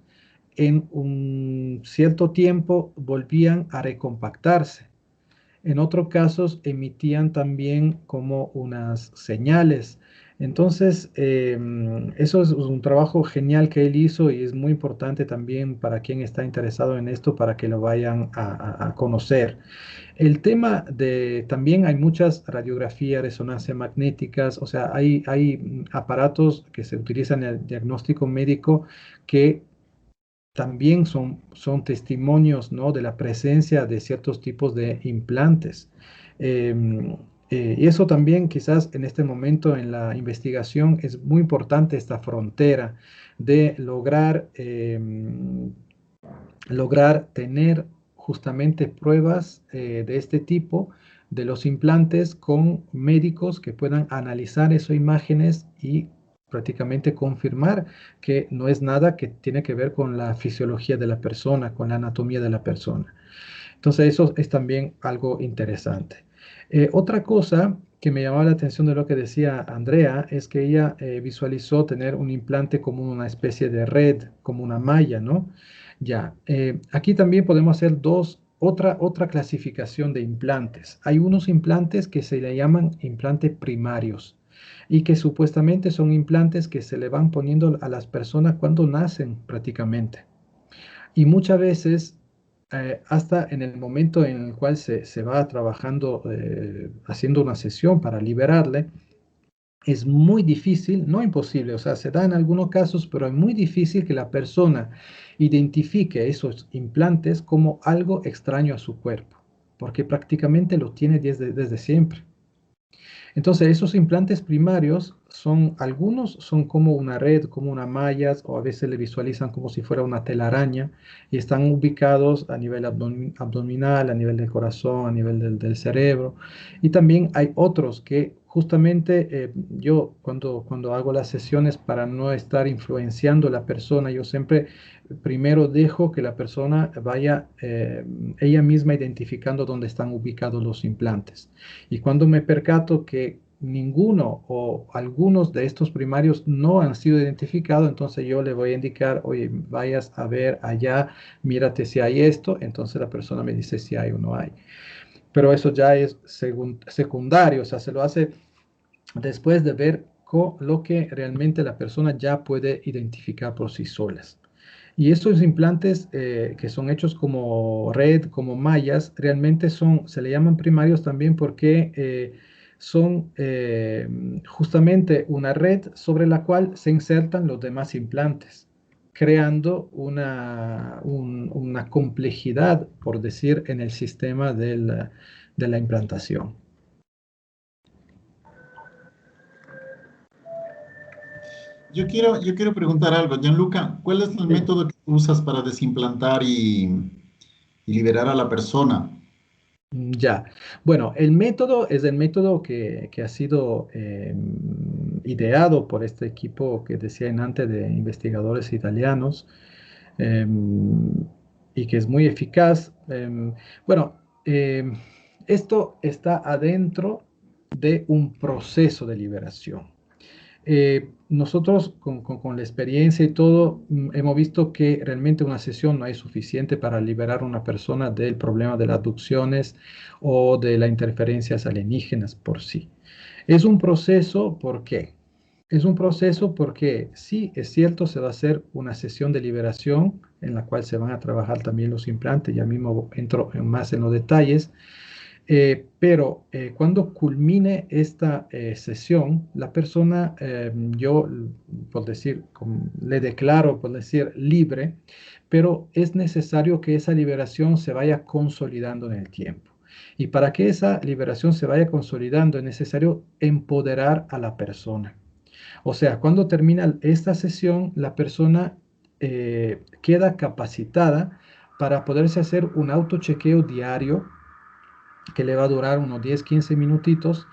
en un cierto tiempo volvían a recompactarse. En otros casos emitían también como unas señales. Entonces, eso es un trabajo genial que él hizo, y es muy importante también para quien está interesado en esto, para que lo vayan a conocer. El tema de, también hay muchas radiografías, resonancias magnéticas, o sea, hay aparatos que se utilizan en el diagnóstico médico que también son testimonios, ¿no?, de la presencia de ciertos tipos de implantes. Y eso también quizás en este momento en la investigación es muy importante, esta frontera de lograr tener justamente pruebas de este tipo de los implantes con médicos que puedan analizar esas imágenes y prácticamente confirmar que no es nada que tiene que ver con la fisiología de la persona, con la anatomía de la persona. Entonces eso es también algo interesante. Otra cosa que me llamaba la atención de lo que decía Andrea es que ella visualizó tener un implante como una especie de red, como una malla, ¿no? Ya, aquí también podemos hacer otra clasificación de implantes. Hay unos implantes que se le llaman implantes primarios, y que supuestamente son implantes que se le van poniendo a las personas cuando nacen prácticamente. Y muchas veces, hasta en el momento en el cual se va trabajando, haciendo una sesión para liberarle, es muy difícil, no imposible, o sea, se da en algunos casos, pero es muy difícil que la persona identifique esos implantes como algo extraño a su cuerpo, porque prácticamente lo tiene desde siempre. Entonces, esos implantes primarios algunos son como una red, como una malla, o a veces le visualizan como si fuera una telaraña, y están ubicados a nivel abdominal, a nivel del corazón, a nivel del cerebro. Y también hay otros que justamente yo cuando hago las sesiones, para no estar influenciando a la persona, yo siempre primero dejo que la persona vaya ella misma identificando dónde están ubicados los implantes. Y cuando me percato que ninguno o algunos de estos primarios no han sido identificados, entonces yo le voy a indicar, oye, vayas a ver allá, mírate si hay esto, entonces la persona me dice si hay o no hay. Pero eso ya es secundario, o sea, se lo hace después de ver lo que realmente la persona ya puede identificar por sí solas. Y estos implantes que son hechos como red, como mallas, realmente se le llaman primarios también porque son justamente una red sobre la cual se insertan los demás implantes, creando una complejidad, por decir, en el sistema de la implantación. Yo quiero preguntar algo, Gianluca, ¿cuál es el método que usas para desimplantar y liberar a la persona? Ya, bueno, el método es el método que ha sido ideado por este equipo que decía antes de investigadores italianos, y que es muy eficaz. Bueno, em, esto está adentro de un proceso de liberación. Nosotros con la experiencia y todo hemos visto que realmente una sesión no es suficiente para liberar a una persona del problema de las abducciones o de las interferencias alienígenas por sí. Es un proceso, ¿por qué? Es un proceso porque sí, es cierto, se va a hacer una sesión de liberación en la cual se van a trabajar también los implantes, ya mismo entro más en los detalles, pero cuando culmine esta sesión, la persona, yo, por decir, le declaro, por decir, libre, pero es necesario que esa liberación se vaya consolidando en el tiempo. Y para que esa liberación se vaya consolidando, es necesario empoderar a la persona. O sea, cuando termina esta sesión, la persona queda capacitada para poderse hacer un autochequeo diario que le va a durar unos 10, 15 minutitos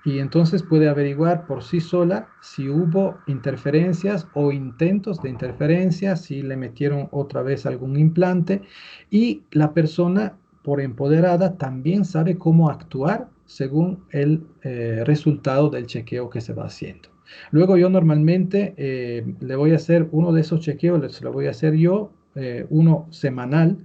y entonces puede averiguar por sí sola si hubo interferencias o intentos de interferencia, si le metieron otra vez algún implante y la persona por empoderada también sabe cómo actuar según el resultado del chequeo que se va haciendo. Luego yo normalmente le voy a hacer uno de esos chequeos, se lo voy a hacer yo, uno semanal,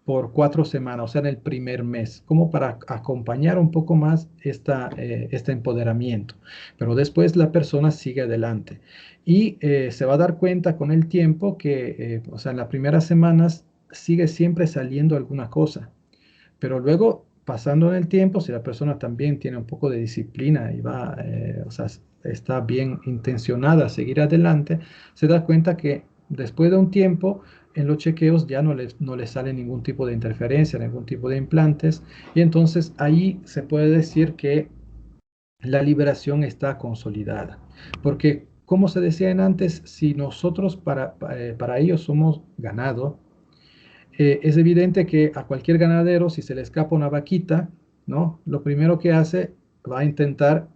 por 4 semanas, o sea, en el primer mes, como para acompañar un poco más este empoderamiento. Pero después la persona sigue adelante y se va a dar cuenta con el tiempo que, o sea, en las primeras semanas sigue siempre saliendo alguna cosa, pero luego, pasando en el tiempo, si la persona también tiene un poco de disciplina y va, o sea, está bien intencionada a seguir adelante, se da cuenta que después de un tiempo, en los chequeos ya no le sale ningún tipo de interferencia, ningún tipo de implantes, y entonces ahí se puede decir que la liberación está consolidada. Porque, como se decía antes, si nosotros para ellos somos ganado, es evidente que a cualquier ganadero, si se le escapa una vaquita, ¿no? Lo primero que hace va a intentar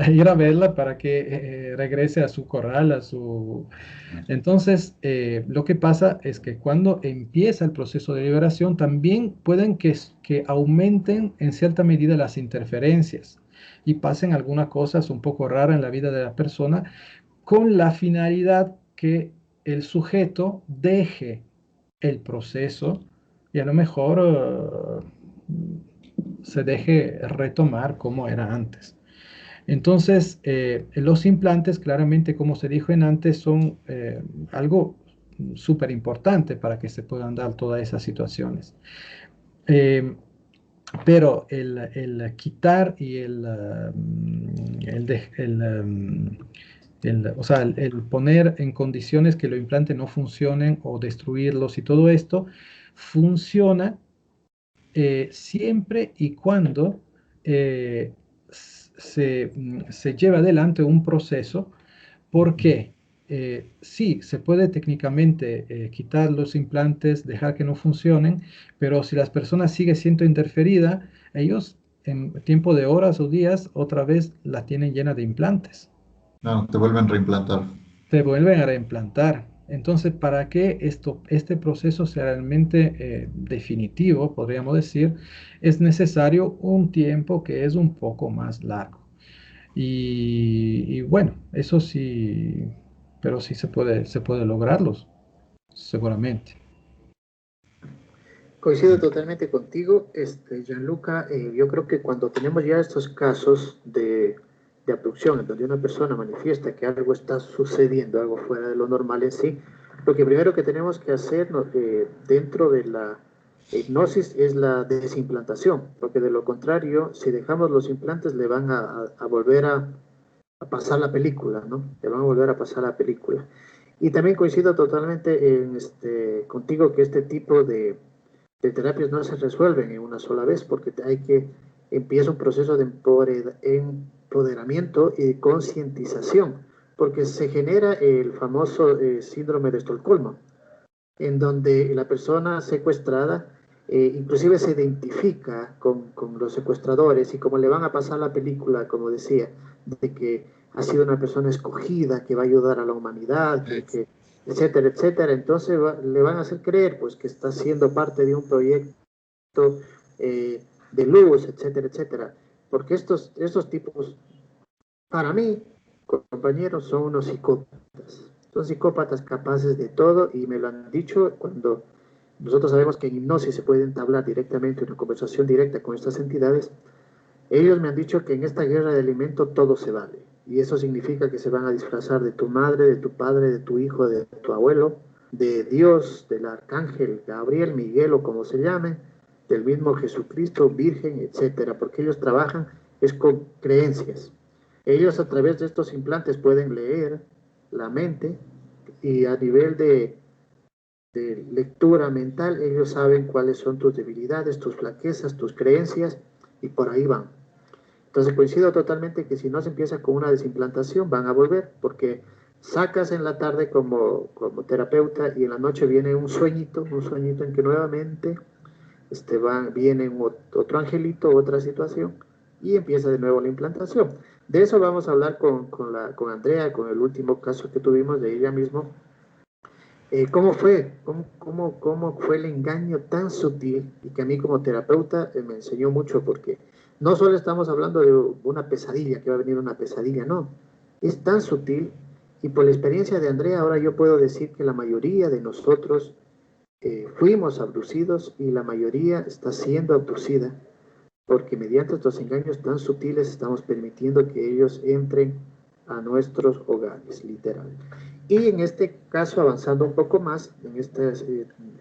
ir a verla para que regrese a su corral, a su... Entonces, lo que pasa es que cuando empieza el proceso de liberación, también pueden que aumenten en cierta medida las interferencias y pasen algunas cosas un poco raras en la vida de la persona con la finalidad que el sujeto deje el proceso y a lo mejor se deje retomar como era antes. Entonces, los implantes, claramente, como se dijo en antes, son algo súper importante para que se puedan dar todas esas situaciones. Pero el quitar y o sea, el poner en condiciones que los implantes no funcionen o destruirlos y todo esto funciona siempre y cuando se lleva adelante un proceso, porque sí, se puede técnicamente quitar los implantes, dejar que no funcionen, pero si las personas siguen siendo interferidas, ellos en tiempo de horas o días otra vez la tienen llena de implantes. No, te vuelven a reimplantar. Te vuelven a reimplantar. Entonces, para que este proceso sea realmente definitivo, podríamos decir, es necesario un tiempo que es un poco más largo. Y bueno, eso sí, pero sí se puede lograrlos, seguramente. Coincido totalmente contigo, Gianluca. Yo creo que cuando tenemos ya estos casos de abducción, en donde una persona manifiesta que algo está sucediendo, algo fuera de lo normal en sí, lo que primero que tenemos que hacer dentro de la hipnosis es la desimplantación, porque de lo contrario, si dejamos los implantes, le van a volver a pasar la película, ¿no? Le van a volver a pasar la película. Y también coincido totalmente contigo que este tipo de terapias no se resuelven en una sola vez porque empieza un proceso de empoderamiento y de concientización, porque se genera el famoso síndrome de Estocolmo, en donde la persona secuestrada inclusive se identifica con los secuestradores y como le van a pasar la película, como decía, de que ha sido una persona escogida, que va a ayudar a la humanidad, etcétera, etcétera, entonces le van a hacer creer pues que está siendo parte de un proyecto de luz, etcétera, etcétera, porque estos tipos, para mí, compañeros, son unos psicópatas capaces de todo y me lo han dicho cuando nosotros sabemos que en hipnosis se puede entablar directamente una conversación directa con estas entidades. Ellos me han dicho que en esta guerra de alimento todo se vale. Y eso significa que se van a disfrazar de tu madre, de tu padre, de tu hijo, de tu abuelo, de Dios, del arcángel Gabriel, Miguel o como se llame, del mismo Jesucristo, Virgen, etcétera, porque ellos trabajan es con creencias. Ellos a través de estos implantes pueden leer la mente y a nivel de lectura mental, ellos saben cuáles son tus debilidades, tus flaquezas, tus creencias y por ahí van. Entonces coincido totalmente que si no se empieza con una desimplantación van a volver porque sacas en la tarde como terapeuta y en la noche viene un sueñito en que nuevamente viene otro angelito, otra situación y empieza de nuevo la implantación. De eso vamos a hablar con Andrea, con el último caso que tuvimos de ella mismo. ¿Cómo fue? ¿Cómo fue el engaño tan sutil y que a mí como terapeuta me enseñó mucho? Porque no solo estamos hablando de una pesadilla, que va a venir una pesadilla, no. Es tan sutil y por la experiencia de Andrea ahora yo puedo decir que la mayoría de nosotros fuimos abducidos y la mayoría está siendo abducida porque mediante estos engaños tan sutiles estamos permitiendo que ellos entren a nuestros hogares, literal. Y en este caso, avanzando un poco más en este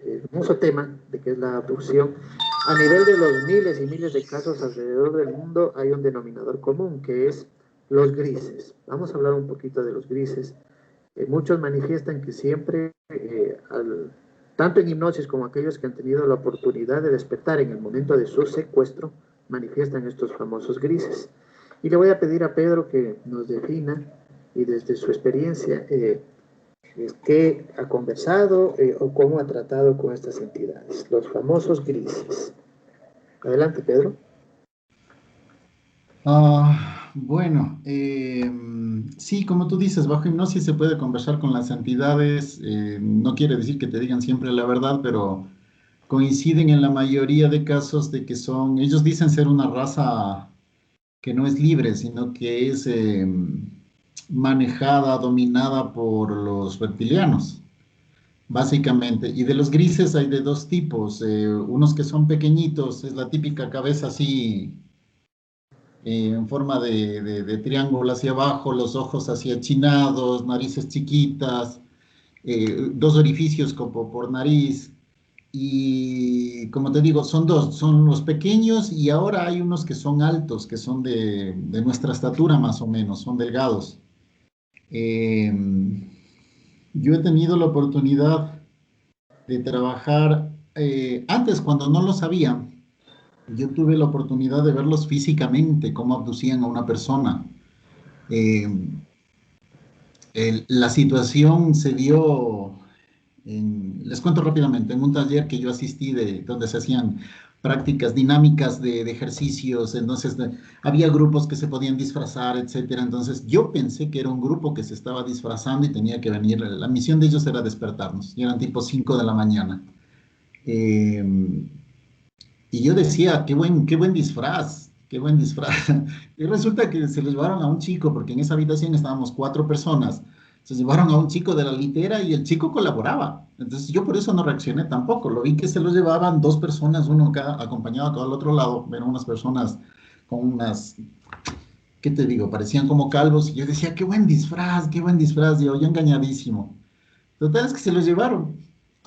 hermoso tema de que es la abducción, a nivel de los miles y miles de casos alrededor del mundo hay un denominador común que es los grises. Vamos a hablar un poquito de los grises. Muchos manifiestan que siempre, tanto en hipnosis como aquellos que han tenido la oportunidad de despertar en el momento de su secuestro, manifiestan estos famosos grises. Y le voy a pedir a Pedro que nos defina y desde su experiencia qué ha conversado o cómo ha tratado con estas entidades, los famosos grises. Adelante, Pedro. Bueno, sí, como tú dices, bajo hipnosis se puede conversar con las entidades, no quiere decir que te digan siempre la verdad, pero coinciden en la mayoría de casos de que ellos dicen ser una raza que no es libre, sino que es manejada, dominada por los reptilianos, básicamente. Y de los grises hay de dos tipos, unos que son pequeñitos, es la típica cabeza así en forma de triángulo hacia abajo, los ojos así achinados, narices chiquitas, dos orificios como por nariz. Y como te digo, son dos, son los pequeños y ahora hay unos que son altos, que son de nuestra estatura más o menos, son delgados. Eh, yo he tenido la oportunidad de trabajar, antes cuando no lo sabía, yo tuve la oportunidad de verlos físicamente, cómo abducían a una persona. Eh, la situación se dio, les cuento rápidamente, en un taller que yo asistí donde se hacían prácticas dinámicas de ejercicios, entonces había grupos que se podían disfrazar, etcétera. Entonces yo pensé que era un grupo que se estaba disfrazando y tenía que venir, la misión de ellos era despertarnos, y eran tipo 5 de la mañana. Y yo decía, qué buen disfraz, qué buen disfraz. Y resulta que se lo llevaron a un chico, porque en esa habitación estábamos 4 personas. Se llevaron a un chico de la litera y el chico colaboraba. Entonces yo por eso no reaccioné tampoco. Lo vi que se lo llevaban 2 personas, uno acá, acompañado acá al otro lado. Eran unas personas con unas, ¿qué te digo? Parecían como calvos. Y yo decía, qué buen disfraz, qué buen disfraz. Yo engañadísimo. Total es que se lo llevaron.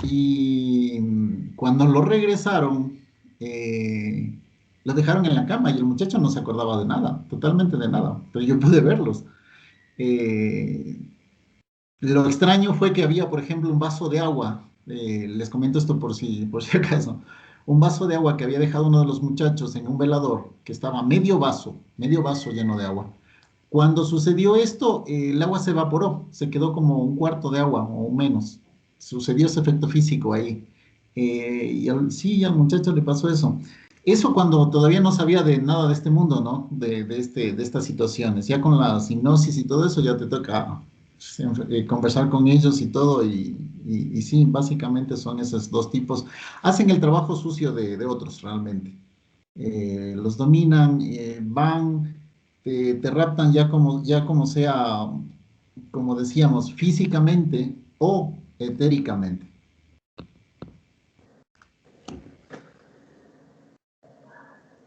Y cuando lo regresaron, lo dejaron en la cama y el muchacho no se acordaba de nada, totalmente de nada, pero yo pude verlos. Eh, lo extraño fue que había, por ejemplo, un vaso de agua, les comento esto por si acaso, un vaso de agua que había dejado uno de los muchachos en un velador, que estaba medio vaso lleno de agua. Cuando sucedió esto, el agua se evaporó, se quedó como un cuarto de agua o menos. Sucedió ese efecto físico ahí. Sí, al muchacho le pasó eso. Eso cuando todavía no sabía de nada de este mundo, ¿no? De estas situaciones. Ya con la hipnosis y todo eso ya te toca conversar con ellos y todo. Y sí, básicamente son esos dos tipos. Hacen el trabajo sucio de otros realmente. Los dominan, van, te raptan ya como sea, como decíamos, físicamente o etéricamente.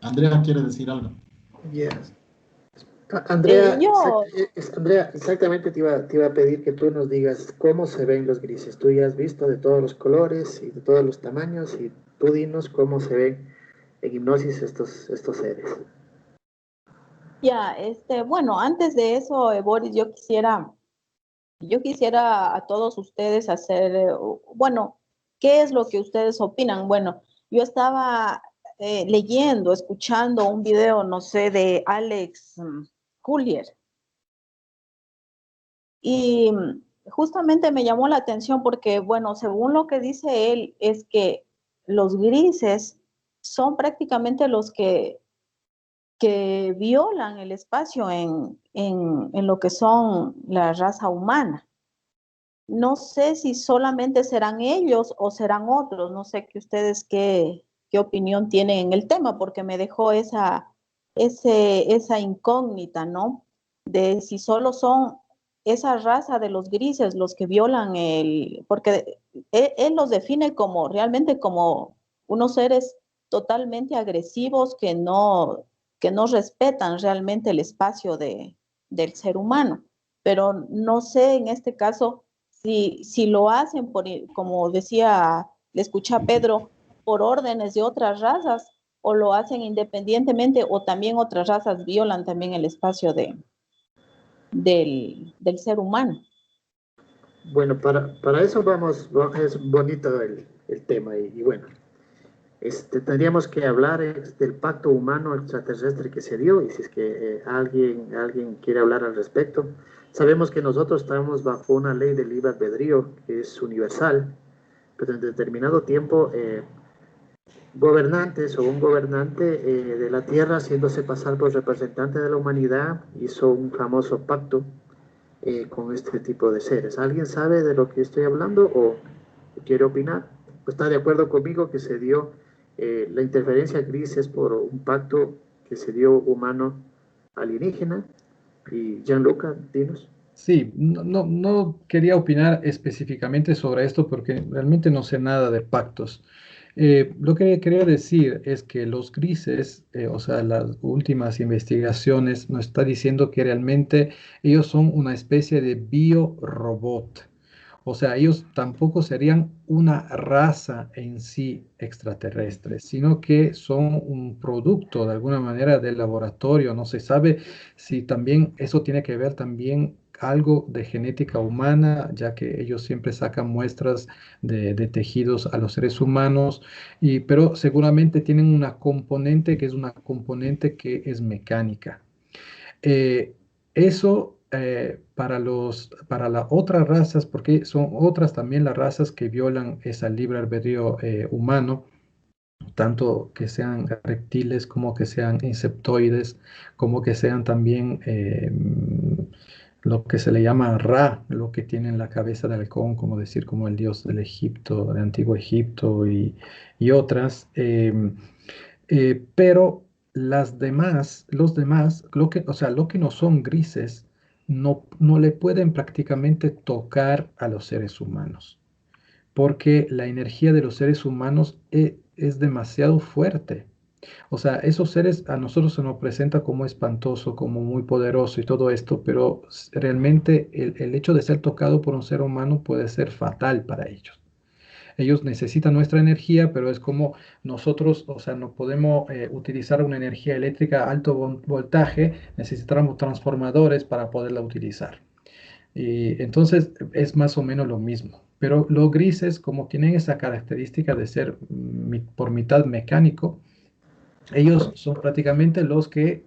Andrea quiere decir algo. Yes. Andrea, Yo, Andrea, exactamente te iba a pedir que tú nos digas cómo se ven los grises. Tú ya has visto de todos los colores y de todos los tamaños y tú dinos cómo se ven en hipnosis estos seres. ya, bueno, antes de eso, Boris, yo quisiera a todos ustedes hacer, bueno, ¿qué es lo que ustedes opinan? Bueno, yo estaba leyendo, escuchando un video, no sé, de Alex Collier, y justamente me llamó la atención porque, bueno, según lo que dice él, es que los grises son prácticamente los que violan el espacio en lo que son la raza humana. No sé si solamente serán ellos o serán otros, no sé que ustedes qué opinión tienen en el tema, porque me dejó esa incógnita, ¿no? De si solo son esa raza de los grises los que violan porque él los define como realmente como unos seres totalmente agresivos que no respetan realmente el espacio del ser humano. Pero no sé en este caso si lo hacen como decía, le escuché a Pedro, por órdenes de otras razas, o lo hacen independientemente, o también otras razas violan también el espacio del ser humano. Bueno, para eso es bonito el tema y bueno, tendríamos que hablar del pacto humano extraterrestre que se dio y si es que alguien quiere hablar al respecto. Sabemos que nosotros estamos bajo una ley del libre albedrío que es universal, pero en determinado tiempo gobernantes o un gobernante de la Tierra haciéndose pasar por representante de la humanidad hizo un famoso pacto con este tipo de seres. ¿Alguien sabe de lo que estoy hablando o quiere opinar? ¿Está de acuerdo conmigo que se dio la interferencia gris es por un pacto que se dio humano alienígena? Y Gianluca, dinos. Sí, no quería opinar específicamente sobre esto porque realmente no sé nada de pactos. Lo que quería decir es que los grises, o sea, las últimas investigaciones nos está diciendo que realmente ellos son una especie de biorobot. O sea, ellos tampoco serían una raza en sí extraterrestre, sino que son un producto de alguna manera del laboratorio. No se sabe si también eso tiene que ver también algo de genética humana, ya que ellos siempre sacan muestras de tejidos a los seres humanos, pero seguramente tienen una componente que es una componente que es mecánica. Eso para las otras razas, porque son otras también las razas que violan ese libre albedrío humano, tanto que sean reptiles como que sean insectoides, como que sean también lo que se le llama Ra, lo que tiene en la cabeza de halcón, como decir, como el dios del Egipto, del antiguo Egipto y otras. Pero los demás, o sea, lo que no son grises, no le pueden prácticamente tocar a los seres humanos porque la energía de los seres humanos es demasiado fuerte. O sea, esos seres a nosotros se nos presenta como espantoso, como muy poderoso y todo esto, pero realmente el hecho de ser tocado por un ser humano puede ser fatal para ellos. Ellos necesitan nuestra energía, pero es como nosotros, o sea, no podemos utilizar una energía eléctrica a alto voltaje, necesitamos transformadores para poderla utilizar. Y entonces es más o menos lo mismo. Pero los grises, como tienen esa característica de ser por mitad mecánico, ellos son prácticamente los que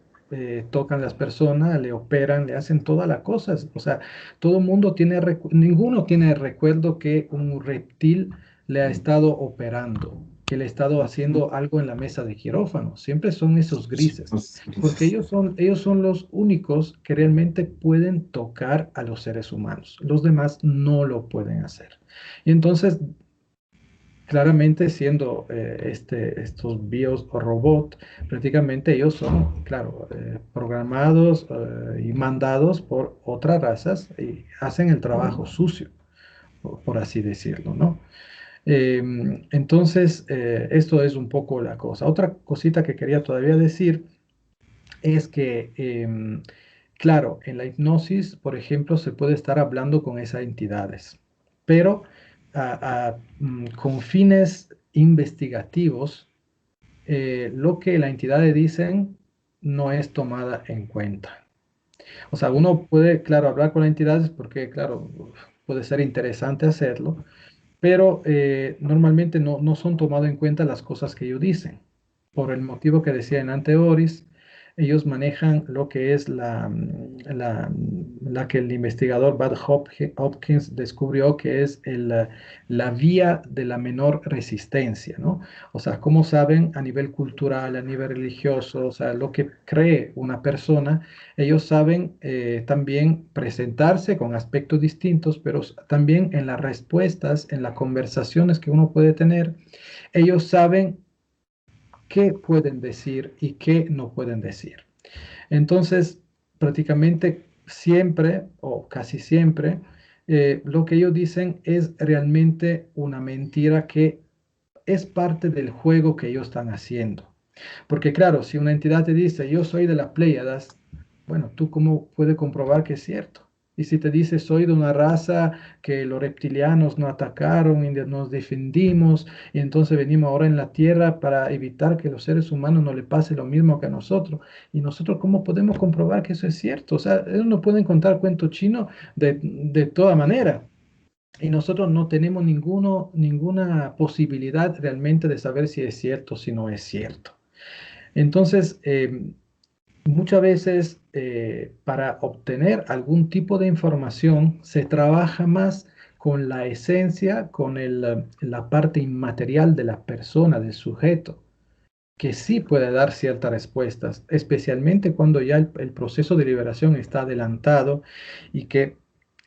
tocan las personas, le operan, le hacen todas las cosas. O sea, todo el mundo tiene, ninguno tiene recuerdo que un reptil le ha estado operando, que le ha estado haciendo algo en la mesa de quirófano. Siempre son esos grises, porque ellos son los únicos que realmente pueden tocar a los seres humanos. Los demás no lo pueden hacer. Y entonces, claramente siendo estos bios o robots, prácticamente ellos son, claro, programados y mandados por otras razas y hacen el trabajo sucio, por así decirlo, ¿no? Entonces, esto es un poco la cosa. Otra cosita que quería todavía decir es que, claro, en la hipnosis, por ejemplo, se puede estar hablando con esas entidades, pero con fines investigativos, lo que la entidad le dicen no es tomada en cuenta. O sea, uno puede, claro, hablar con las entidades porque, claro, puede ser interesante hacerlo, pero normalmente no son tomadas en cuenta las cosas que ellos dicen. Por el motivo que decía en anteoris, ellos manejan lo que es la que el investigador Bud Hopkins descubrió, que es la vía de la menor resistencia, ¿no? O sea, como saben, a nivel cultural, a nivel religioso, o sea, lo que cree una persona, ellos saben también presentarse con aspectos distintos, pero también en las respuestas, en las conversaciones que uno puede tener, ellos saben qué pueden decir y qué no pueden decir. Entonces, prácticamente siempre o casi siempre, lo que ellos dicen es realmente una mentira que es parte del juego que ellos están haciendo. Porque claro, si una entidad te dice, yo soy de las Pléyadas, bueno, ¿tú cómo puedes comprobar que es cierto? Y si te dice, soy de una raza que los reptilianos nos atacaron y nos defendimos, y entonces venimos ahora en la Tierra para evitar que a los seres humanos no le pase lo mismo que a nosotros. ¿Y nosotros cómo podemos comprobar que eso es cierto? O sea, ellos nos pueden contar cuentos chinos de toda manera. Y nosotros no tenemos ninguna posibilidad realmente de saber si es cierto o si no es cierto. Entonces, muchas veces para obtener algún tipo de información se trabaja más con la esencia, con la parte inmaterial de la persona, del sujeto, que sí puede dar ciertas respuestas, especialmente cuando ya el proceso de liberación está adelantado y que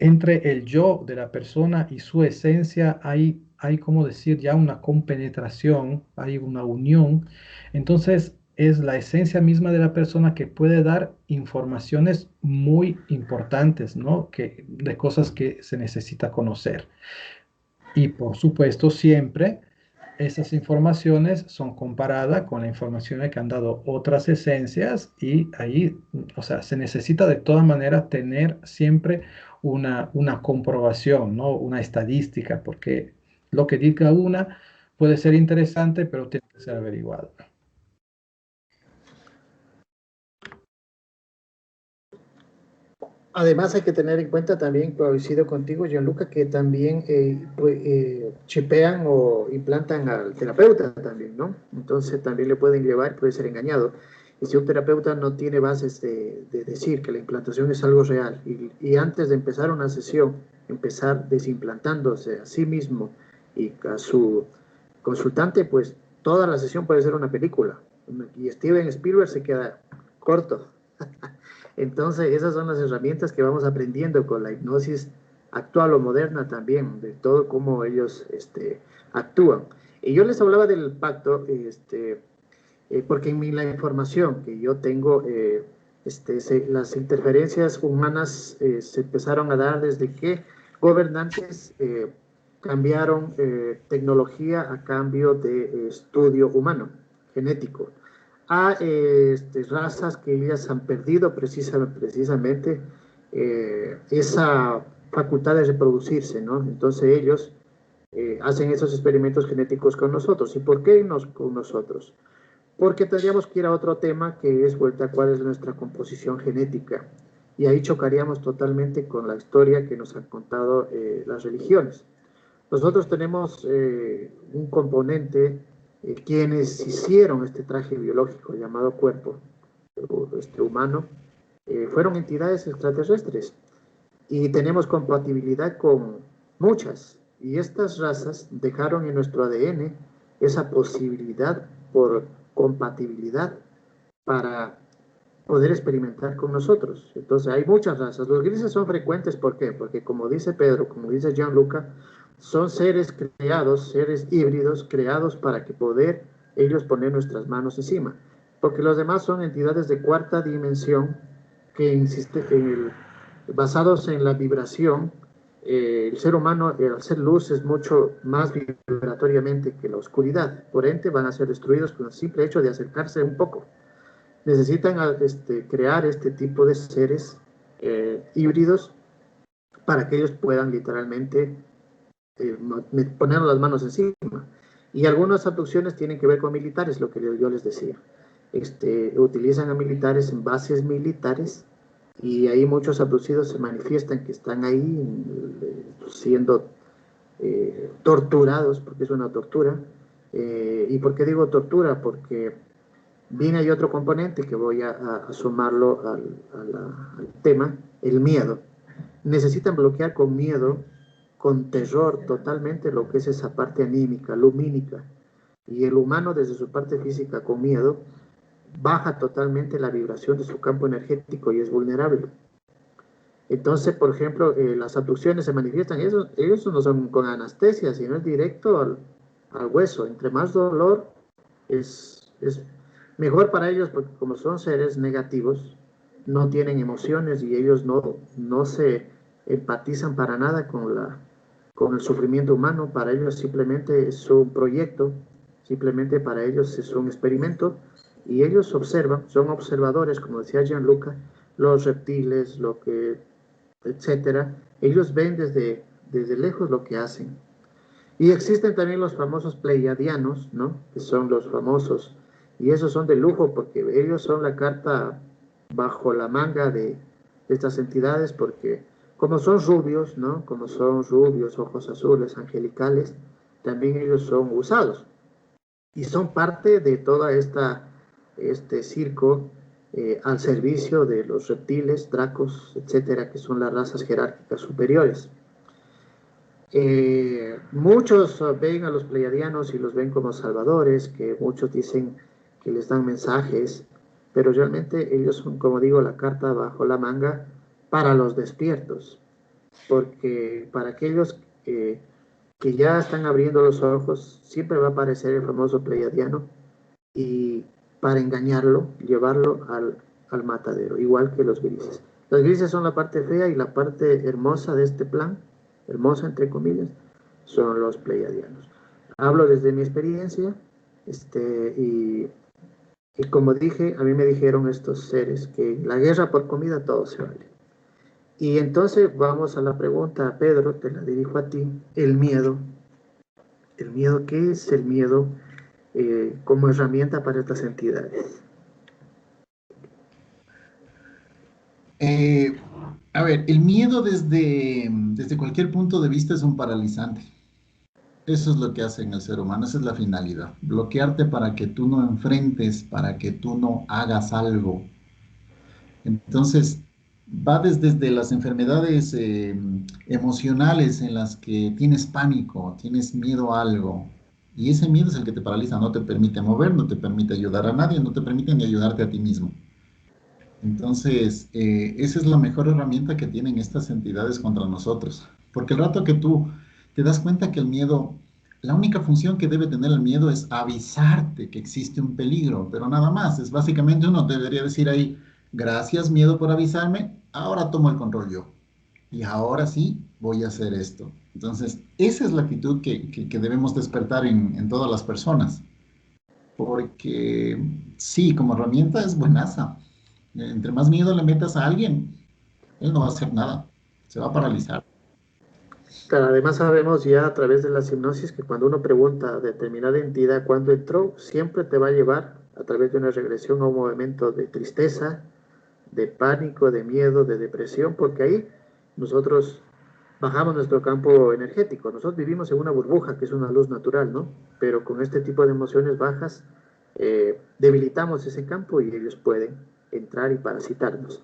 entre el yo de la persona y su esencia hay como decir, ya una compenetración, hay una unión. Entonces es la esencia misma de la persona que puede dar informaciones muy importantes, ¿no? De cosas que se necesita conocer. Y por supuesto, siempre esas informaciones son comparadas con las informaciones que han dado otras esencias y ahí, o sea, se necesita de todas maneras tener siempre una comprobación, ¿no? Una estadística, porque lo que diga una puede ser interesante, pero tiene que ser averiguado. Además hay que tener en cuenta también, coincido contigo, Gianluca, que también chipean o implantan al terapeuta también, ¿no? Entonces también le pueden llevar, puede ser engañado. Y si un terapeuta no tiene bases de decir que la implantación es algo real y antes de empezar una sesión, empezar desimplantándose a sí mismo y a su consultante, pues toda la sesión puede ser una película. Y Steven Spielberg se queda corto. Entonces, esas son las herramientas que vamos aprendiendo con la hipnosis actual o moderna también, de todo cómo ellos actúan. Y yo les hablaba del pacto, porque en la información que yo tengo, las interferencias humanas se empezaron a dar desde que gobernantes cambiaron tecnología a cambio de estudio humano, genético, a razas que ellas han perdido precisamente esa facultad de reproducirse, ¿no? Entonces ellos hacen esos experimentos genéticos con nosotros. ¿Y por qué con nosotros? Porque tendríamos que ir a otro tema que es vuelta a cuál es nuestra composición genética. Y ahí chocaríamos totalmente con la historia que nos han contado las religiones. Nosotros tenemos un componente, quienes hicieron este traje biológico llamado cuerpo humano, fueron entidades extraterrestres y tenemos compatibilidad con muchas. Y estas razas dejaron en nuestro ADN esa posibilidad por compatibilidad para poder experimentar con nosotros. Entonces hay muchas razas. Los grises son frecuentes, ¿por qué? Porque como dice Pedro, como dice Gianluca, son seres creados, seres híbridos creados para que poder ellos poner nuestras manos encima. Porque los demás son entidades de cuarta dimensión que insisten basados en la vibración. El ser humano, al ser luz, es mucho más vibratoriamente que la oscuridad. Por ende, van a ser destruidos con el simple hecho de acercarse un poco. Necesitan crear este tipo de seres híbridos para que ellos puedan literalmente poner las manos encima. Y algunas abducciones tienen que ver con militares, lo que yo les decía. Utilizan a militares en bases militares y ahí muchos abducidos se manifiestan que están ahí siendo torturados, porque es una tortura. ¿Y por qué digo tortura? Porque viene hay otro componente que voy a sumarlo al tema, el miedo. Necesitan bloquear con miedo, con terror totalmente lo que es esa parte anímica, lumínica. Y el humano desde su parte física con miedo baja totalmente la vibración de su campo energético y es vulnerable. Entonces, por ejemplo, las abducciones se manifiestan, ellos no son con anestesia, sino es directo al hueso. Entre más dolor es mejor para ellos, porque como son seres negativos, no tienen emociones y ellos no se empatizan para nada con el sufrimiento humano. Para ellos simplemente es un proyecto, simplemente para ellos es un experimento y ellos observan, son observadores, como decía Gianluca, los reptiles, etcétera. Ellos ven desde lejos lo que hacen. Y existen también los famosos pleiadianos, ¿no? Que son los famosos, y esos son de lujo porque ellos son la carta bajo la manga de estas entidades, porque como son rubios, ¿no? Como son rubios, ojos azules, angelicales, también ellos son usados. Y son parte de toda este circo al servicio de los reptiles, dracos, etcétera, que son las razas jerárquicas superiores. Muchos ven a los pleiadianos y los ven como salvadores, que muchos dicen que les dan mensajes, pero realmente ellos son, como digo, la carta bajo la manga para los despiertos, porque para aquellos que ya están abriendo los ojos, siempre va a aparecer el famoso pleiadiano y para engañarlo, llevarlo al matadero, igual que los grises. Los grises son la parte fea y la parte hermosa de este plan, hermosa entre comillas, son los pleiadianos. Hablo desde mi experiencia, y como dije, a mí me dijeron estos seres que en la guerra por comida todo se vale. Y entonces vamos a la pregunta, Pedro, te la dirijo a ti, el miedo. El miedo, ¿qué es el miedo como herramienta para estas entidades? A ver, el miedo desde cualquier punto de vista es un paralizante. Eso es lo que hace en el ser humano, esa es la finalidad. Bloquearte para que tú no enfrentes, para que tú no hagas algo. Entonces, va desde las enfermedades emocionales en las que tienes pánico, tienes miedo a algo. Y ese miedo es el que te paraliza, no te permite mover, no te permite ayudar a nadie, no te permite ni ayudarte a ti mismo. Entonces, esa es la mejor herramienta que tienen estas entidades contra nosotros. Porque el rato que tú te das cuenta que el miedo, la única función que debe tener el miedo es avisarte que existe un peligro, pero nada más. Es básicamente uno debería decir ahí, gracias miedo por avisarme, ahora tomo el control yo. Y ahora sí voy a hacer esto. Entonces, esa es la actitud que debemos despertar en todas las personas. Porque sí, como herramienta es buenaza. Entre más miedo le metas a alguien, él no va a hacer nada, se va a paralizar. Pero además sabemos ya a través de la hipnosis que cuando uno pregunta a determinada entidad cuándo entró, siempre te va a llevar a través de una regresión a un momento de tristeza, de pánico, de miedo, de depresión, porque ahí nosotros bajamos nuestro campo energético. Nosotros vivimos en una burbuja que es una luz natural, ¿no? Pero con este tipo de emociones bajas debilitamos ese campo y ellos pueden entrar y parasitarnos.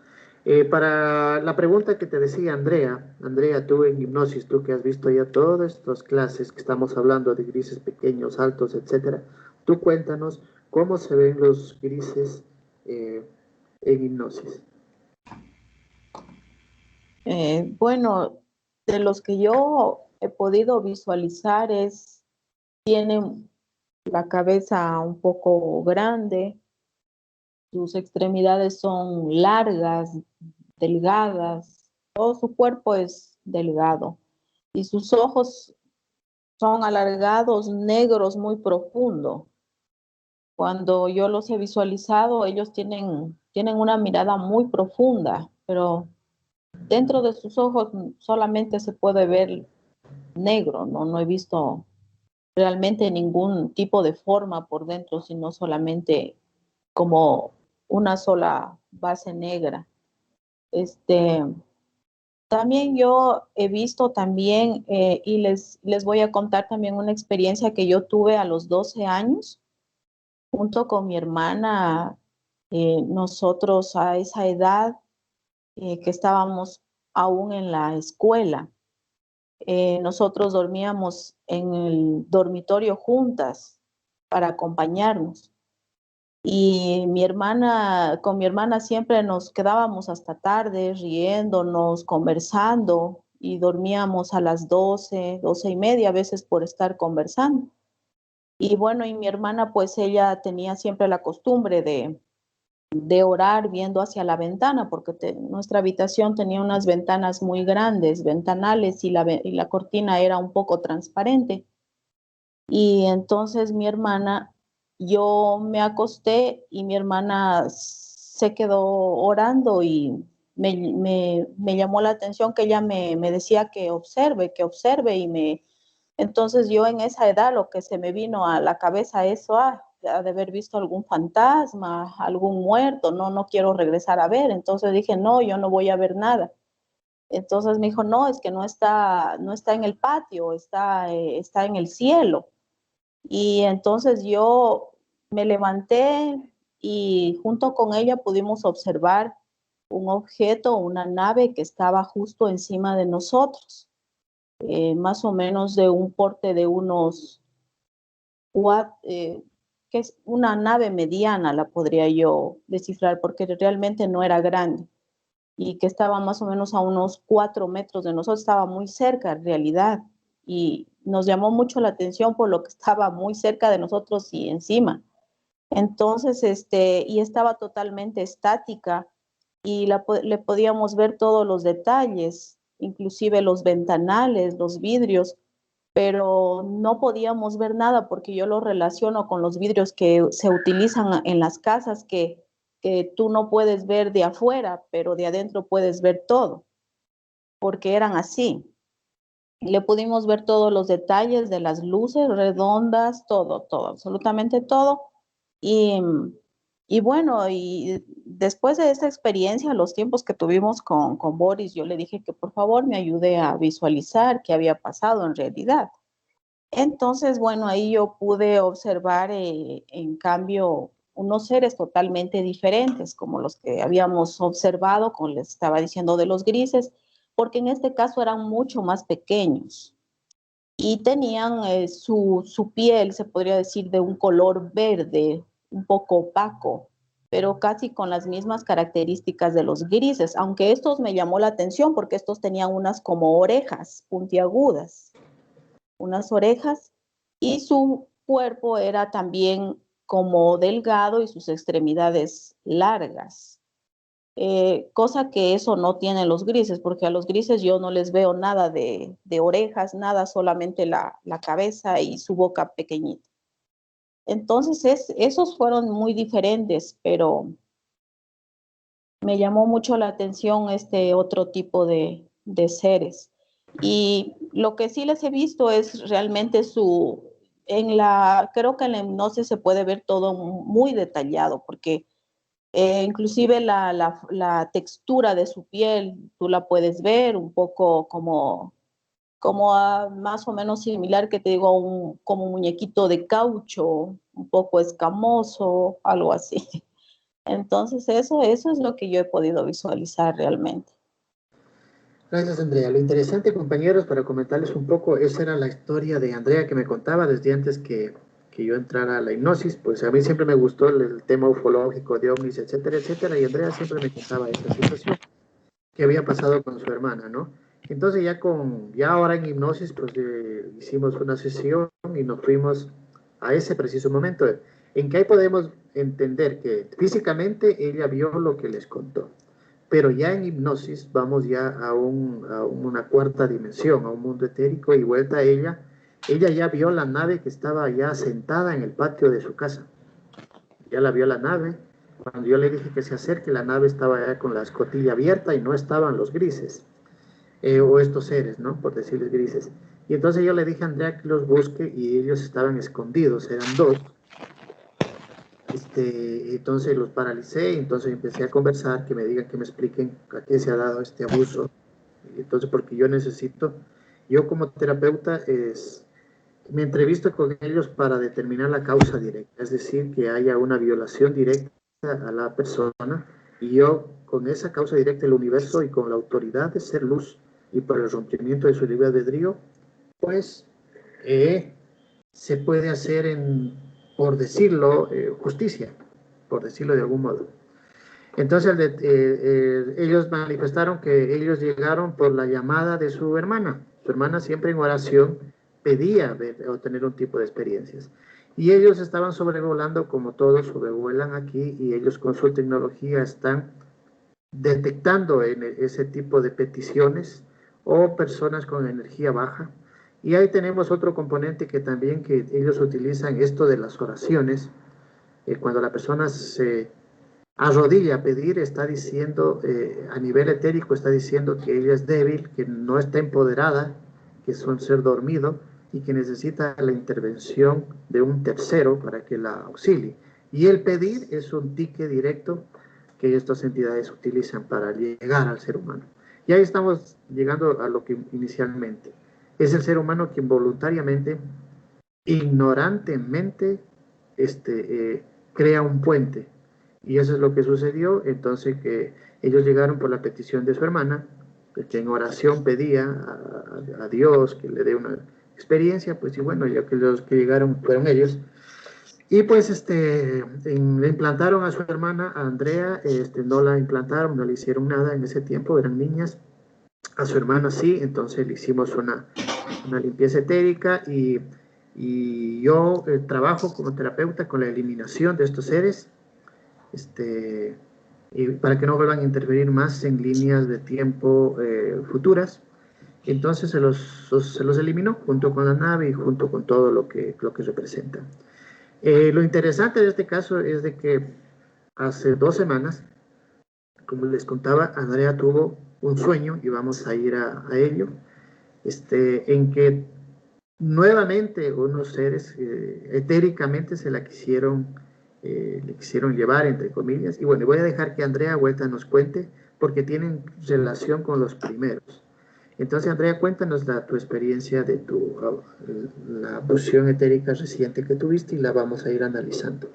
Para la pregunta que te decía Andrea, tú en hipnosis, tú que has visto ya todas estas clases que estamos hablando de grises pequeños, altos, etcétera, tú cuéntanos cómo se ven los grises eh, en hipnosis. Bueno, de los que yo he podido visualizar tienen la cabeza un poco grande, sus extremidades son largas, delgadas, todo su cuerpo es delgado y sus ojos son alargados, negros, muy profundos. Cuando yo los he visualizado, ellos tienen una mirada muy profunda, pero dentro de sus ojos solamente se puede ver negro, no he visto realmente ningún tipo de forma por dentro, sino solamente como una sola base negra. También yo he visto también, y les voy a contar también una experiencia que yo tuve a los 12 años, junto con mi hermana. Nosotros a esa edad que estábamos aún en la escuela, nosotros dormíamos en el dormitorio juntas para acompañarnos. Y con mi hermana siempre nos quedábamos hasta tarde riéndonos, conversando y dormíamos a las 12:30 a veces por estar conversando. Y bueno, y mi hermana pues ella tenía siempre la costumbre de orar viendo hacia la ventana porque nuestra habitación tenía unas ventanas muy grandes, ventanales, y la cortina era un poco transparente. Y entonces yo me acosté y mi hermana se quedó orando y me llamó la atención que ella me decía que observe entonces yo en esa edad lo que se me vino a la cabeza de haber visto algún fantasma, algún muerto, no quiero regresar a ver. Entonces dije, no, yo no voy a ver nada. Entonces me dijo, no, es que no está en el patio, está en el cielo. Y entonces yo me levanté y junto con ella pudimos observar un objeto, una nave que estaba justo encima de nosotros, más o menos de un porte de unos, que es una nave mediana, la podría yo descifrar, porque realmente no era grande y que estaba más o menos a unos 4 metros de nosotros, estaba muy cerca en realidad, y nos llamó mucho la atención por lo que estaba muy cerca de nosotros y encima. Entonces, y estaba totalmente estática y le podíamos ver todos los detalles, inclusive los ventanales, los vidrios, pero no podíamos ver nada porque yo lo relaciono con los vidrios que se utilizan en las casas que tú no puedes ver de afuera, pero de adentro puedes ver todo, porque eran así. Le pudimos ver todos los detalles de las luces redondas, todo, absolutamente todo. Y, y bueno, y después de esta experiencia, los tiempos que tuvimos con Boris, yo le dije que por favor me ayude a visualizar qué había pasado en realidad. Entonces, bueno, ahí yo pude observar, en cambio, unos seres totalmente diferentes, como los que habíamos observado, como les estaba diciendo de los grises, porque en este caso eran mucho más pequeños y tenían su piel, se podría decir, de un color verde, un poco opaco, pero casi con las mismas características de los grises, aunque estos me llamó la atención porque estos tenían unas como orejas puntiagudas, unas orejas, y su cuerpo era también como delgado y sus extremidades largas. Cosa que eso no tienen los grises, porque a los grises yo no les veo nada de orejas, nada, solamente la cabeza y su boca pequeñita. Entonces esos fueron muy diferentes, pero me llamó mucho la atención este otro tipo de seres. Y lo que sí les he visto es realmente creo que en la hipnosis se puede ver todo muy detallado, porque inclusive la textura de su piel, tú la puedes ver un poco como más o menos similar, que te digo, como un muñequito de caucho, un poco escamoso, algo así. Entonces eso es lo que yo he podido visualizar realmente. Gracias, Andrea. Lo interesante, compañeros, para comentarles un poco, esa era la historia de Andrea que me contaba desde antes que yo entrara a la hipnosis. Pues a mí siempre me gustó el tema ufológico de ovnis, etcétera, etcétera, y Andrea siempre me contaba esa situación que había pasado con su hermana, ¿no? Entonces ya ahora en hipnosis, pues hicimos una sesión y nos fuimos a ese preciso momento en que ahí podemos entender que físicamente ella vio lo que les contó. Pero ya en hipnosis vamos ya a una cuarta dimensión, a un mundo etérico, y vuelta a ella ya vio la nave que estaba ya sentada en el patio de su casa. Ya la vio la nave. Cuando yo le dije que se acerque, la nave estaba ya con la escotilla abierta y no estaban los grises, o estos seres, ¿no? Por decirles grises. Y entonces yo le dije a Andrea que los busque y ellos estaban escondidos, eran dos. Entonces los paralicé, entonces empecé a conversar, que me digan, que me expliquen a qué se ha dado este abuso. Entonces, porque yo como terapeuta, me entrevisto con ellos para determinar la causa directa, es decir, que haya una violación directa a la persona, y yo con esa causa directa del universo y con la autoridad de ser luz y por el rompimiento de su libre albedrío, pues se puede hacer por decirlo, justicia, por decirlo de algún modo. Entonces ellos manifestaron que ellos llegaron por la llamada de su hermana. Su hermana siempre en oración pedía obtener un tipo de experiencias. Y ellos estaban sobrevolando como todos sobrevuelan aquí, y ellos con su tecnología están detectando en ese tipo de peticiones o personas con energía baja. Y ahí tenemos otro componente que también que ellos utilizan, esto de las oraciones. Cuando la persona se arrodilla a pedir, está diciendo, a nivel etérico, está diciendo que ella es débil, que no está empoderada, que es un ser dormido y que necesita la intervención de un tercero para que la auxilie. Y el pedir es un tique directo que estas entidades utilizan para llegar al ser humano. Y ahí estamos llegando a lo que inicialmente es el ser humano quien voluntariamente, ignorantemente, crea un puente. Y eso es lo que sucedió. Entonces que ellos llegaron por la petición de su hermana, que en oración pedía a Dios que le dé una experiencia, pues y bueno, ya que los que llegaron fueron ellos. Y pues le implantaron a su hermana, a Andrea, no la implantaron, no le hicieron nada en ese tiempo, eran niñas. A su hermana sí, entonces le hicimos una limpieza etérica, y yo trabajo como terapeuta con la eliminación de estos seres, y para que no vuelvan a interferir más en líneas de tiempo futuras. Entonces se los eliminó junto con la nave y junto con todo lo que representa. Lo interesante de este caso es de que hace 2 semanas, como les contaba, Andrea tuvo un sueño, y vamos a ir a ello, en que nuevamente unos seres etéricamente le quisieron llevar, entre comillas. Y bueno, voy a dejar que Andrea Vuelta nos cuente, porque tienen relación con los primeros. Entonces, Andrea, cuéntanos tu experiencia de la fusión etérica reciente que tuviste, y la vamos a ir analizando.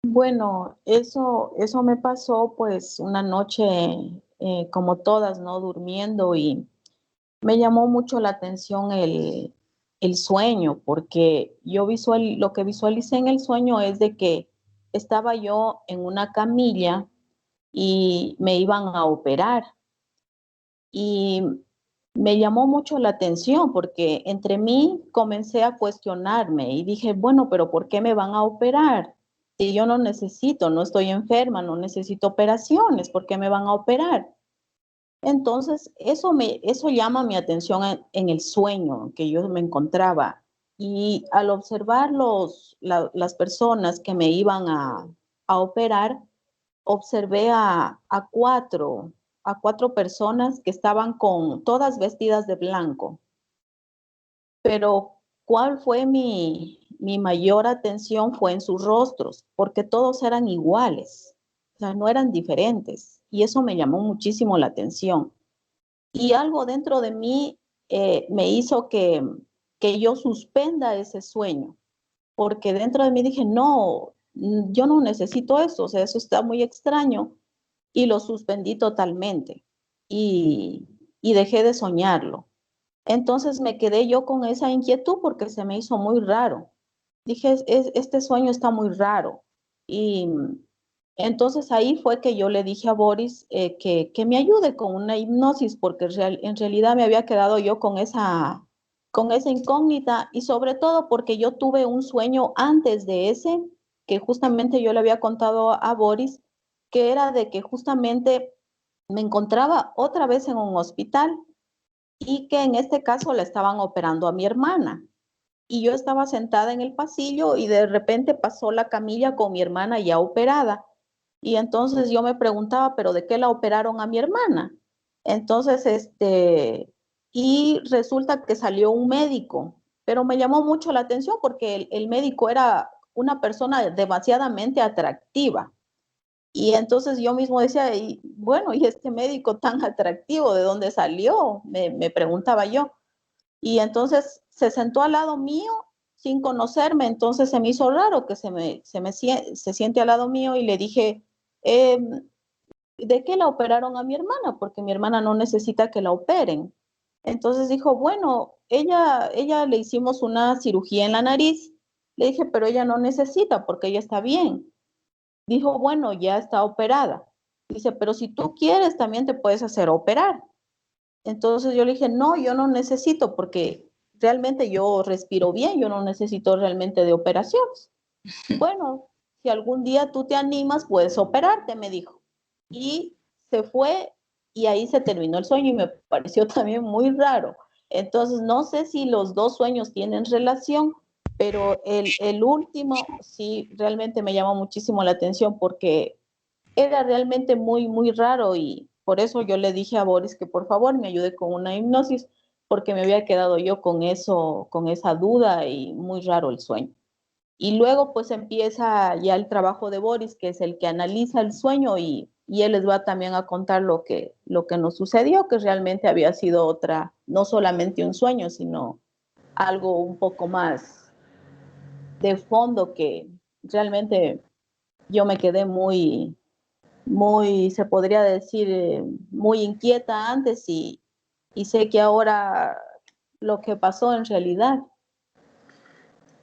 Bueno, eso me pasó pues una noche, como todas, ¿no? Durmiendo, y me llamó mucho la atención el sueño, porque lo que visualicé en el sueño es de que estaba yo en una camilla y me iban a operar. Y me llamó mucho la atención, porque entre mí comencé a cuestionarme y dije, bueno, pero ¿por qué me van a operar? Si yo no estoy enferma, no necesito operaciones, ¿por qué me van a operar? Entonces, eso llama mi atención en el sueño que yo me encontraba. Y al observar las personas que me iban a operar, observé a cuatro personas que estaban todas vestidas de blanco. Pero ¿cuál fue mi mayor atención? Fue en sus rostros, porque todos eran iguales, o sea, no eran diferentes. Y eso me llamó muchísimo la atención. Y algo dentro de mí me hizo que yo suspenda ese sueño, porque dentro de mí dije, no, yo no necesito eso, o sea, eso está muy extraño, y lo suspendí totalmente y dejé de soñarlo. Entonces me quedé yo con esa inquietud porque se me hizo muy raro. Dije, este sueño está muy raro. Y entonces ahí fue que yo le dije a Boris que me ayude con una hipnosis, porque en realidad me había quedado yo con esa incógnita, y sobre todo porque yo tuve un sueño antes de ese, que justamente yo le había contado a Boris, que era de que justamente me encontraba otra vez en un hospital y que en este caso le estaban operando a mi hermana. Y yo estaba sentada en el pasillo y de repente pasó la camilla con mi hermana ya operada. Y entonces yo me preguntaba, ¿pero de qué la operaron a mi hermana? Entonces, y resulta que salió un médico, pero me llamó mucho la atención porque el médico era una persona demasiadamente atractiva. Y entonces yo mismo decía, y, bueno, ¿y este médico tan atractivo de dónde salió? Me preguntaba yo. Y entonces se sentó al lado mío sin conocerme, entonces se me hizo raro que se siente al lado mío, y le dije, ¿de qué la operaron a mi hermana? Porque mi hermana no necesita que la operen. Entonces dijo, bueno, ella le hicimos una cirugía en la nariz. Le dije, pero ella no necesita porque ella está bien. Dijo, bueno, ya está operada. Dice, pero si tú quieres, también te puedes hacer operar. Entonces yo le dije, no, yo no necesito porque realmente yo respiro bien, yo no necesito realmente de operaciones. Bueno, si algún día tú te animas, puedes operarte, me dijo. Y se fue y ahí se terminó el sueño y me pareció también muy raro. Entonces no sé si los dos sueños tienen relación, pero el último sí realmente me llamó muchísimo la atención porque era realmente muy, muy raro, y por eso yo le dije a Boris que por favor me ayude con una hipnosis, porque me había quedado yo con eso, con esa duda, y muy raro el sueño. Y luego pues empieza ya el trabajo de Boris, que es el que analiza el sueño, y él les va también a contar lo que nos sucedió, que realmente había sido otra, no solamente un sueño, sino algo un poco más de fondo, que realmente yo me quedé muy, se podría decir, muy inquieta antes, y sé que ahora lo que pasó en realidad.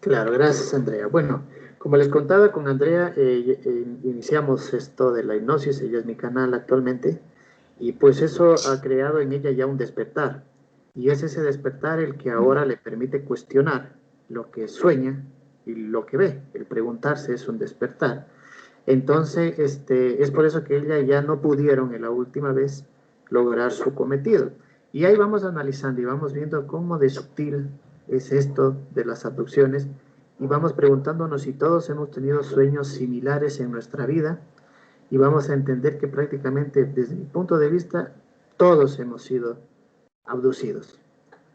Claro, gracias, Andrea. Bueno, como les contaba, con Andrea iniciamos esto de la hipnosis. Ella es mi canal actualmente, y pues eso ha creado en ella ya un despertar, y es ese despertar el que ahora le permite cuestionar lo que sueña y lo que ve. El preguntarse es un despertar. Entonces, es por eso que ella ya no pudieron en la última vez lograr su cometido. Y ahí vamos analizando y vamos viendo cómo de sutil es esto de las abducciones, y vamos preguntándonos si todos hemos tenido sueños similares en nuestra vida, y vamos a entender que prácticamente desde mi punto de vista todos hemos sido abducidos.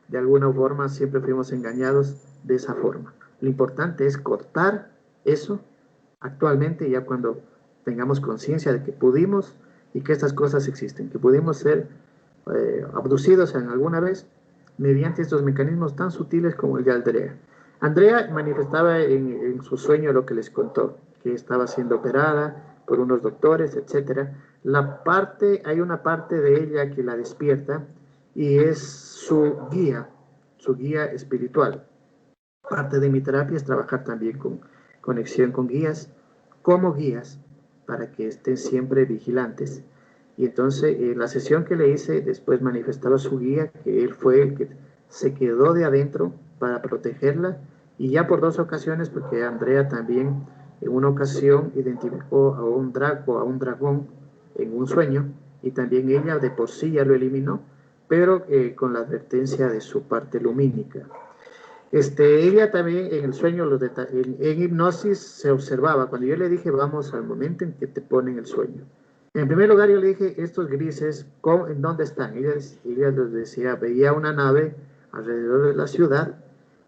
De alguna forma siempre fuimos engañados de esa forma. Lo importante es cortar eso actualmente, ya cuando tengamos conciencia de que pudimos y que estas cosas existen, que pudimos ser abducidos en alguna vez mediante estos mecanismos tan sutiles como el de Andrea. Andrea manifestaba en su sueño lo que les contó, que estaba siendo operada por unos doctores, etcétera. Hay una parte de ella que la despierta, y es su guía espiritual. Parte de mi terapia es trabajar también con conexión con guías, como guías, para que estén siempre vigilantes. Y entonces, la sesión que le hice, después manifestaba su guía, que él fue el que se quedó de adentro para protegerla, y ya por dos ocasiones, porque Andrea también en una ocasión identificó a un dragón en un sueño, y también ella de por sí ya lo eliminó, pero con la advertencia de su parte lumínica. Ella también en el sueño, en hipnosis se observaba, cuando yo le dije, vamos al momento en que te ponen el sueño. En primer lugar, yo le dije, estos grises, ¿en dónde están? Ella les decía, veía una nave alrededor de la ciudad,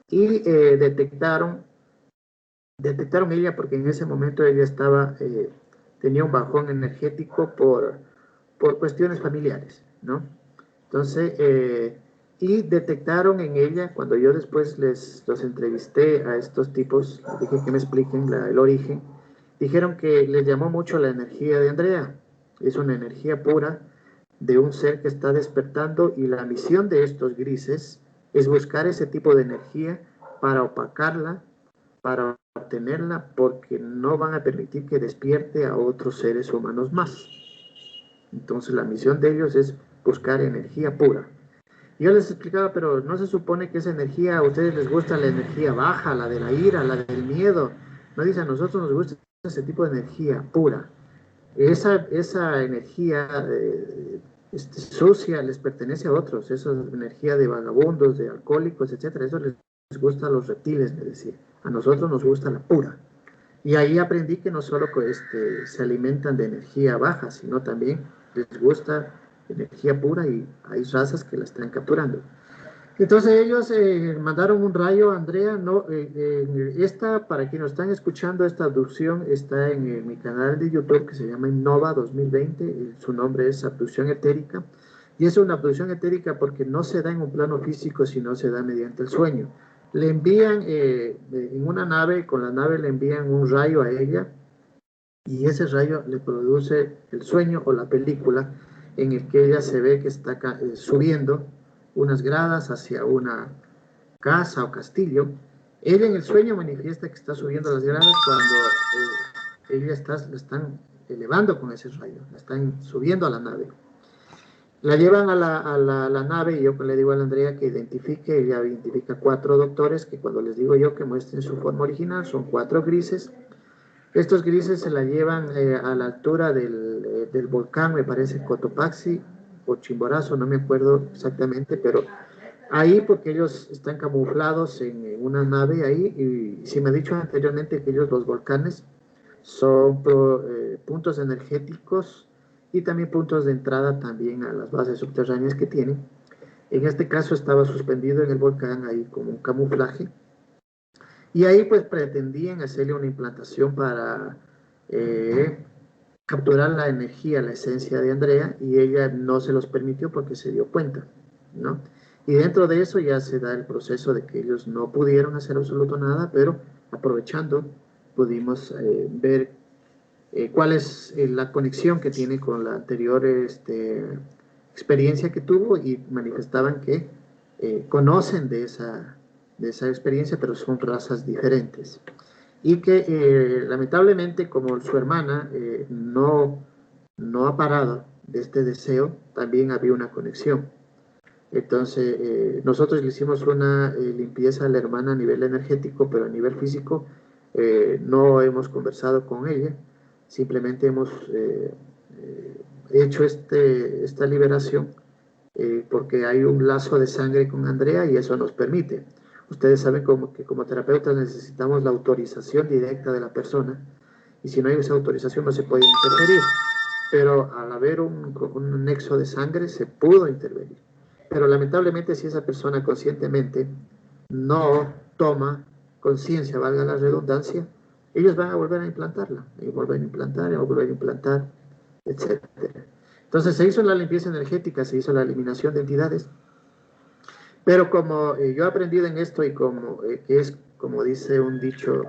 y detectaron ella, porque en ese momento ella tenía un bajón energético por cuestiones familiares, ¿no? Entonces, y detectaron en ella, cuando yo después los entrevisté a estos tipos, les dije que me expliquen el origen, dijeron que les llamó mucho la energía de Andrea. Es una energía pura de un ser que está despertando, y la misión de estos grises es buscar ese tipo de energía para opacarla, para obtenerla, porque no van a permitir que despierte a otros seres humanos más. Entonces la misión de ellos es buscar energía pura. Yo les explicaba, pero no se supone que esa energía, a ustedes les gusta la energía baja, la de la ira, la del miedo. No dice, a nosotros nos gusta ese tipo de energía pura. Esa energía sucia les pertenece a otros, esa energía de vagabundos, de alcohólicos, etcétera. Eso les gusta a los reptiles, me decía. A nosotros nos gusta la pura. Y ahí aprendí que no solo se alimentan de energía baja, sino también les gusta energía pura, y hay razas que la están capturando. Entonces ellos mandaron un rayo a Andrea. No, para quienes están escuchando, esta abducción está en mi canal de YouTube, que se llama Innova 2020, su nombre es abducción etérica, y es una abducción etérica porque no se da en un plano físico, sino se da mediante el sueño. Le envían en una nave, con la nave le envían un rayo a ella, y ese rayo le produce el sueño o la película en el que ella se ve que está subiendo unas gradas hacia una casa o castillo. Ella en el sueño manifiesta que está subiendo las gradas cuando ella la están elevando con ese rayo, la están subiendo a la nave. La llevan a la nave, y yo le digo a la Andrea que identifique. Ella identifica 4 doctores, que cuando les digo yo que muestren su forma original, son 4 grises. Estos grises se la llevan a la altura del volcán, me parece Cotopaxi o Chimborazo, no me acuerdo exactamente, pero ahí, porque ellos están camuflados en una nave ahí, y se me ha dicho anteriormente que ellos, los volcanes, son puntos energéticos y también puntos de entrada también a las bases subterráneas que tienen. En este caso estaba suspendido en el volcán ahí como un camuflaje, y ahí pues pretendían hacerle una implantación para capturar la energía, la esencia de Andrea, y ella no se los permitió porque se dio cuenta, ¿no? Y dentro de eso ya se da el proceso de que ellos no pudieron hacer absoluto nada, pero aprovechando pudimos ver cuál es la conexión que tiene con la anterior experiencia que tuvo, y manifestaban que conocen de esa experiencia, pero son razas diferentes. Y que lamentablemente, como su hermana no ha parado de este deseo, también había una conexión. Entonces, nosotros le hicimos una limpieza a la hermana a nivel energético, pero a nivel físico no hemos conversado con ella. Simplemente hemos hecho esta liberación porque hay un lazo de sangre con Andrea, y eso nos permite. Ustedes saben que como terapeutas necesitamos la autorización directa de la persona, y si no hay esa autorización no se puede interferir. Pero al haber un nexo de sangre se pudo intervenir. Pero lamentablemente, si esa persona conscientemente no toma conciencia, valga la redundancia, ellos van a volver a implantarla, y volver a implantar, y volver a implantar, etc. Entonces se hizo la limpieza energética, se hizo la eliminación de entidades, pero como yo he aprendido en esto, y como que es como dice un dicho,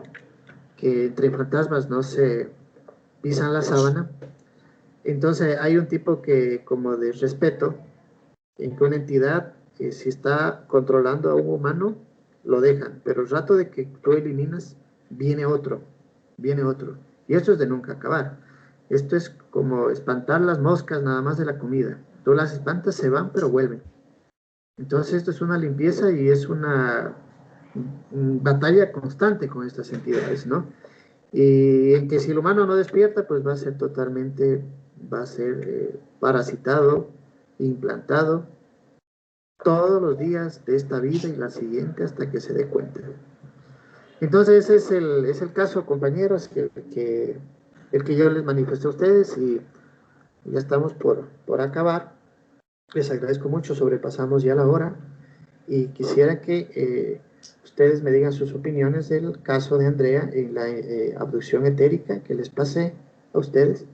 que entre fantasmas no se pisan la sábana, entonces hay un tipo que, como de respeto, en que una entidad, si está controlando a un humano, lo dejan, pero el rato de que tú eliminas, viene otro, y esto es de nunca acabar. Esto es como espantar las moscas nada más de la comida. Tú las espantas, se van, pero vuelven. Entonces esto es una limpieza, y es una batalla constante con estas entidades, ¿no? Y en que si el humano no despierta, pues va a ser totalmente, parasitado, implantado, todos los días de esta vida y la siguiente, hasta que se dé cuenta. Entonces ese es el caso, compañeros, el que yo les manifesté a ustedes, y ya estamos por acabar. Les agradezco mucho, sobrepasamos ya la hora, y quisiera que ustedes me digan sus opiniones del caso de Andrea en la abducción etérica que les pasé a ustedes,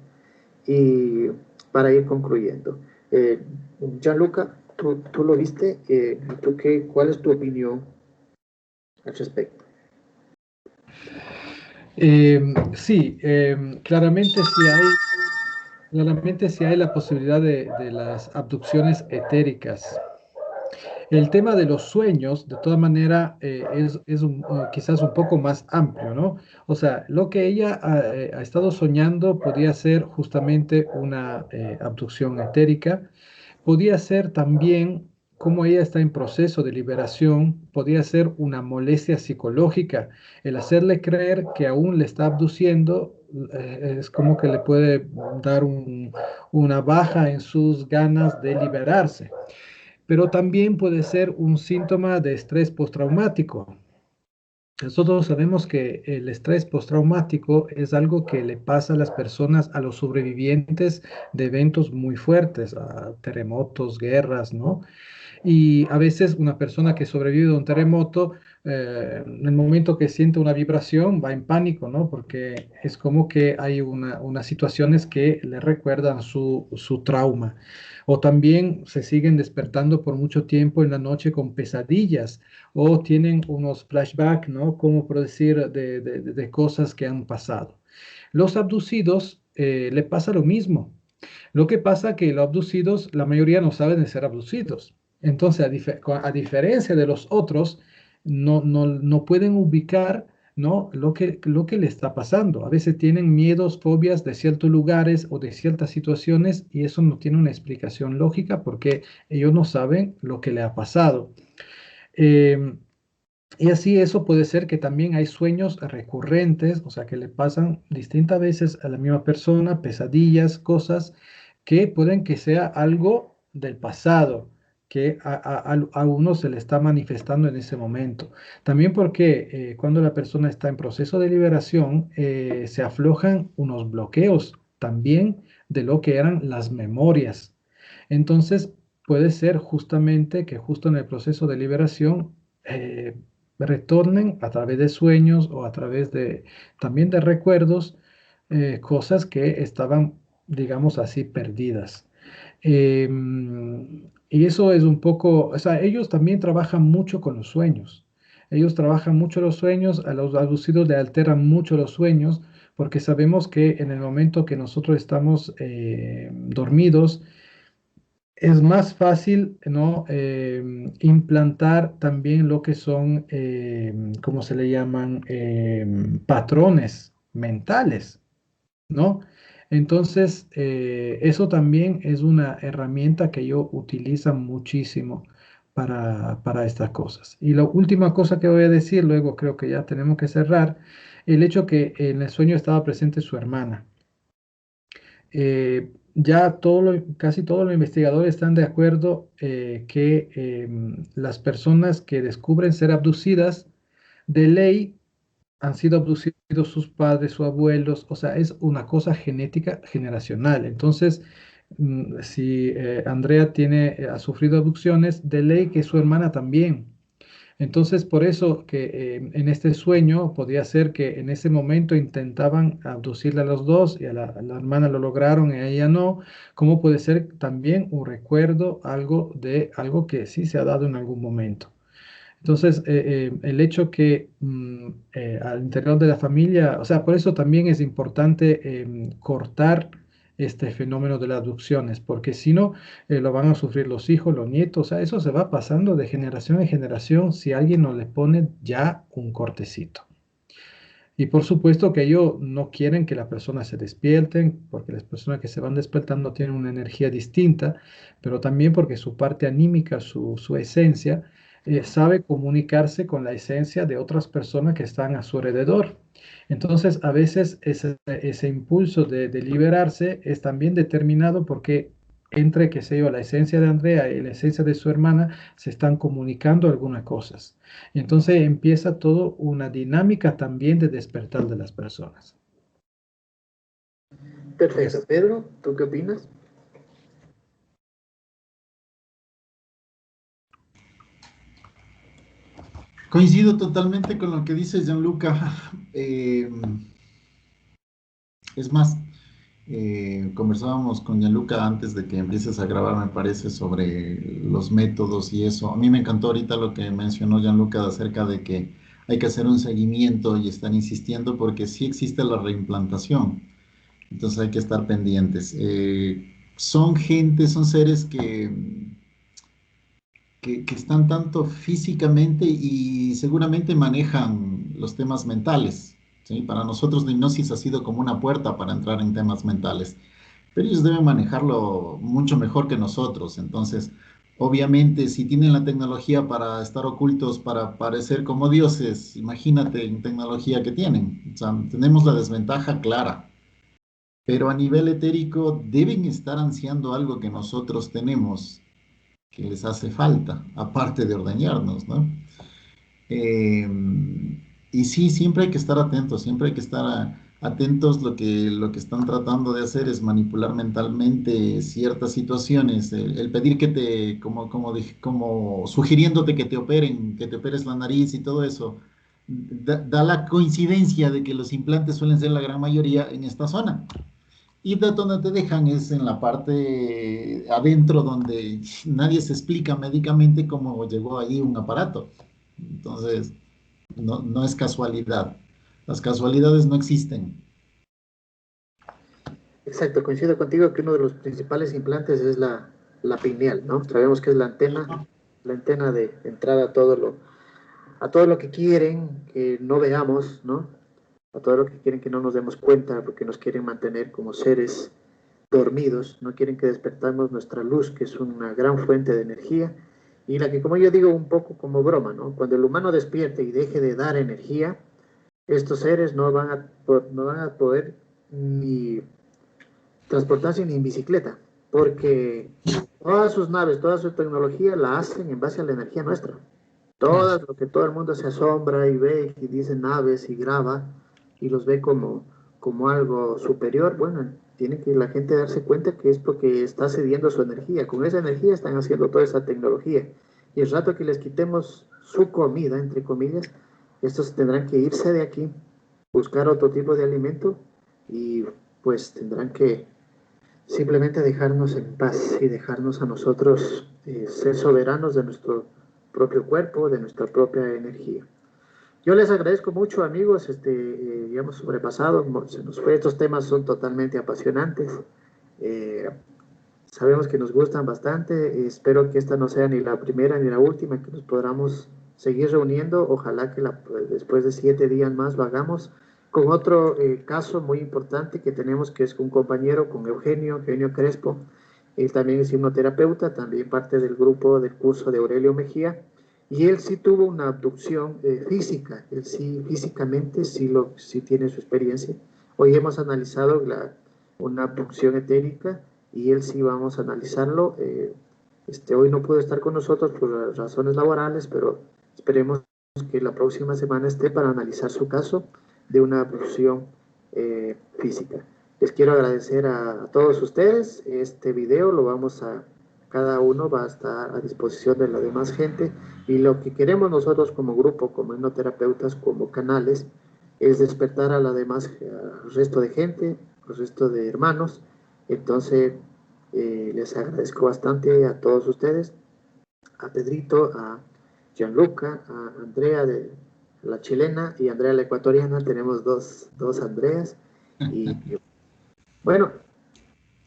y para ir concluyendo. Gianluca, tú lo viste, ¿cuál es tu opinión al respecto? Sí, claramente sí hay la posibilidad de las abducciones etéricas. El tema de los sueños, de toda manera, quizás un poco más amplio, ¿no? O sea, lo que ella ha estado soñando podía ser justamente una abducción etérica, podía ser también, como ella está en proceso de liberación, podía ser una molestia psicológica, el hacerle creer que aún le está abduciendo. Es como que le puede dar una baja en sus ganas de liberarse, pero también puede ser un síntoma de estrés postraumático. Nosotros sabemos que el estrés postraumático es algo que le pasa a las personas, a los sobrevivientes de eventos muy fuertes, a terremotos, guerras, ¿no? Y a veces una persona que sobrevive a un terremoto, en el momento que siente una vibración, va en pánico, ¿no? Porque es como que hay unas situaciones que le recuerdan su trauma. O también se siguen despertando por mucho tiempo en la noche con pesadillas o tienen unos flashbacks, ¿no? Como por decir, de cosas que han pasado. Los abducidos le pasa lo mismo. Lo que pasa que los abducidos, la mayoría no saben de ser abducidos. Entonces, a diferencia de los otros, no pueden ubicar, ¿no? Lo que le está pasando. A veces tienen miedos, fobias de ciertos lugares o de ciertas situaciones y eso no tiene una explicación lógica porque ellos no saben lo que le ha pasado. Em, y así eso puede ser que también hay sueños recurrentes, o sea, que le pasan distintas veces a la misma persona, pesadillas, cosas que pueden que sea algo del pasado, que a uno se le está manifestando en ese momento. También porque cuando la persona está en proceso de liberación, se aflojan unos bloqueos también de lo que eran las memorias. Entonces, puede ser justamente que justo en el proceso de liberación, retornen a través de sueños o a través de también de recuerdos, cosas que estaban, digamos así, perdidas. Y eso es un poco, o sea, ellos también trabajan mucho con los sueños. Ellos trabajan mucho los sueños, a los abducidos le alteran mucho los sueños, porque sabemos que en el momento que nosotros estamos dormidos, es más fácil, ¿no? Implantar también lo que son, ¿cómo se le llaman? Patrones mentales, ¿no? Entonces, eso también es una herramienta que yo utilizo muchísimo para estas cosas. Y la última cosa que voy a decir, luego creo que ya tenemos que cerrar, el hecho que en el sueño estaba presente su hermana. Ya casi todos los investigadores están de acuerdo que las personas que descubren ser abducidas de ley han sido abducidos sus padres, sus abuelos, o sea, es una cosa genética generacional. Entonces, si Andrea ha sufrido abducciones, de ley que su hermana también. Entonces, por eso que en este sueño podía ser que en ese momento intentaban abducirle a los dos y a la hermana lo lograron y a ella no. ¿Cómo puede ser también un recuerdo, algo de algo que sí se ha dado en algún momento? Entonces, el hecho que al interior de la familia, o sea, por eso también es importante cortar este fenómeno de las adopciones, porque si no, lo van a sufrir los hijos, los nietos, o sea, eso se va pasando de generación en generación si alguien no le pone ya un cortecito. Y por supuesto que ellos no quieren que las personas se despierten, porque las personas que se van despertando tienen una energía distinta, pero también porque su parte anímica, su esencia, sabe comunicarse con la esencia de otras personas que están a su alrededor. Entonces, a veces ese impulso de liberarse es también determinado porque entre, qué sé yo, la esencia de Andrea y la esencia de su hermana se están comunicando algunas cosas. Y entonces empieza todo una dinámica también de despertar de las personas. Perfecto. Pedro, ¿tú qué opinas? Coincido totalmente con lo que dice Gianluca. Es más, conversábamos con Gianluca antes de que empieces a grabar, me parece, sobre los métodos y eso. A mí me encantó ahorita lo que mencionó Gianluca acerca de que hay que hacer un seguimiento y están insistiendo porque sí existe la reimplantación. Entonces hay que estar pendientes. Son gente, son seres que están tanto físicamente y seguramente manejan los temas mentales, ¿sí? Para nosotros la hipnosis ha sido como una puerta para entrar en temas mentales, pero ellos deben manejarlo mucho mejor que nosotros. Entonces, obviamente, si tienen la tecnología para estar ocultos, para parecer como dioses, imagínate en tecnología que tienen. O sea, tenemos la desventaja clara, pero a nivel etérico deben estar ansiando algo que nosotros tenemos, que les hace falta, aparte de ordeñarnos, ¿no? Eh, y sí, siempre hay que estar atentos, siempre hay que estar atentos. Lo que están tratando de hacer es manipular mentalmente ciertas situaciones, el pedir que te, como dije, como sugiriéndote que te operen, que te operes la nariz y todo eso. Da la coincidencia de que los implantes suelen ser la gran mayoría en esta zona. Y de donde te dejan es en la parte adentro donde nadie se explica médicamente cómo llegó ahí un aparato. Entonces, no es casualidad. Las casualidades no existen. Exacto, coincido contigo que uno de los principales implantes es la pineal, ¿no? Sabemos que es la antena de entrada a todo lo que quieren que no veamos, ¿no? A todo lo que quieren que no nos demos cuenta, porque nos quieren mantener como seres dormidos, no quieren que despertamos nuestra luz, que es una gran fuente de energía, y la que, como yo digo, un poco como broma, ¿no? Cuando el humano despierte y deje de dar energía, estos seres no van a poder ni transportarse ni en bicicleta, porque todas sus naves, toda su tecnología la hacen en base a la energía nuestra. Todo lo que todo el mundo se asombra y ve y dice naves y graba y los ve como algo superior, bueno, tiene que la gente darse cuenta que es porque está cediendo su energía. Con esa energía están haciendo toda esa tecnología. Y el rato que les quitemos su comida, entre comillas, estos tendrán que irse de aquí, buscar otro tipo de alimento y pues tendrán que simplemente dejarnos en paz y dejarnos a nosotros ser soberanos de nuestro propio cuerpo, de nuestra propia energía. Yo les agradezco mucho, amigos, ya hemos sobrepasado, se nos fue, estos temas son totalmente apasionantes, eh, sabemos que nos gustan bastante, espero que esta no sea ni la primera ni la última, que nos podamos seguir reuniendo, ojalá que después de 7 días más lo hagamos, con otro caso muy importante que tenemos, que es un compañero, con Eugenio Crespo, él también es hipnoterapeuta, también parte del grupo del curso de Aurelio Mejía, y él sí tuvo una abducción física, él sí físicamente sí tiene su experiencia. Hoy hemos analizado una abducción etérica y él sí vamos a analizarlo. Hoy no pudo estar con nosotros por razones laborales, pero esperemos que la próxima semana esté para analizar su caso de una abducción física. Les quiero agradecer a todos ustedes. Este video cada uno va a estar a disposición de la demás gente y lo que queremos nosotros como grupo, como hipnoterapeutas, como canales, es despertar a al resto de gente, al resto de hermanos. Entonces, les agradezco bastante a todos ustedes, a Pedrito, a Gianluca, a Andrea de la chilena y Andrea la ecuatoriana. Tenemos dos Andreas. Y bueno,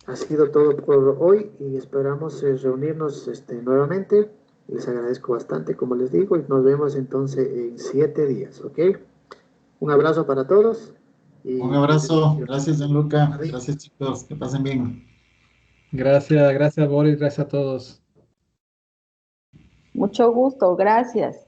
ha sido todo por hoy y esperamos reunirnos nuevamente. Les agradezco bastante, como les digo, y nos vemos entonces en 7 días, ¿ok? Un abrazo para todos. Un abrazo. Gracias, Gianluca. Gracias, chicos. Que pasen bien. Gracias, gracias Boris, gracias a todos. Mucho gusto, gracias.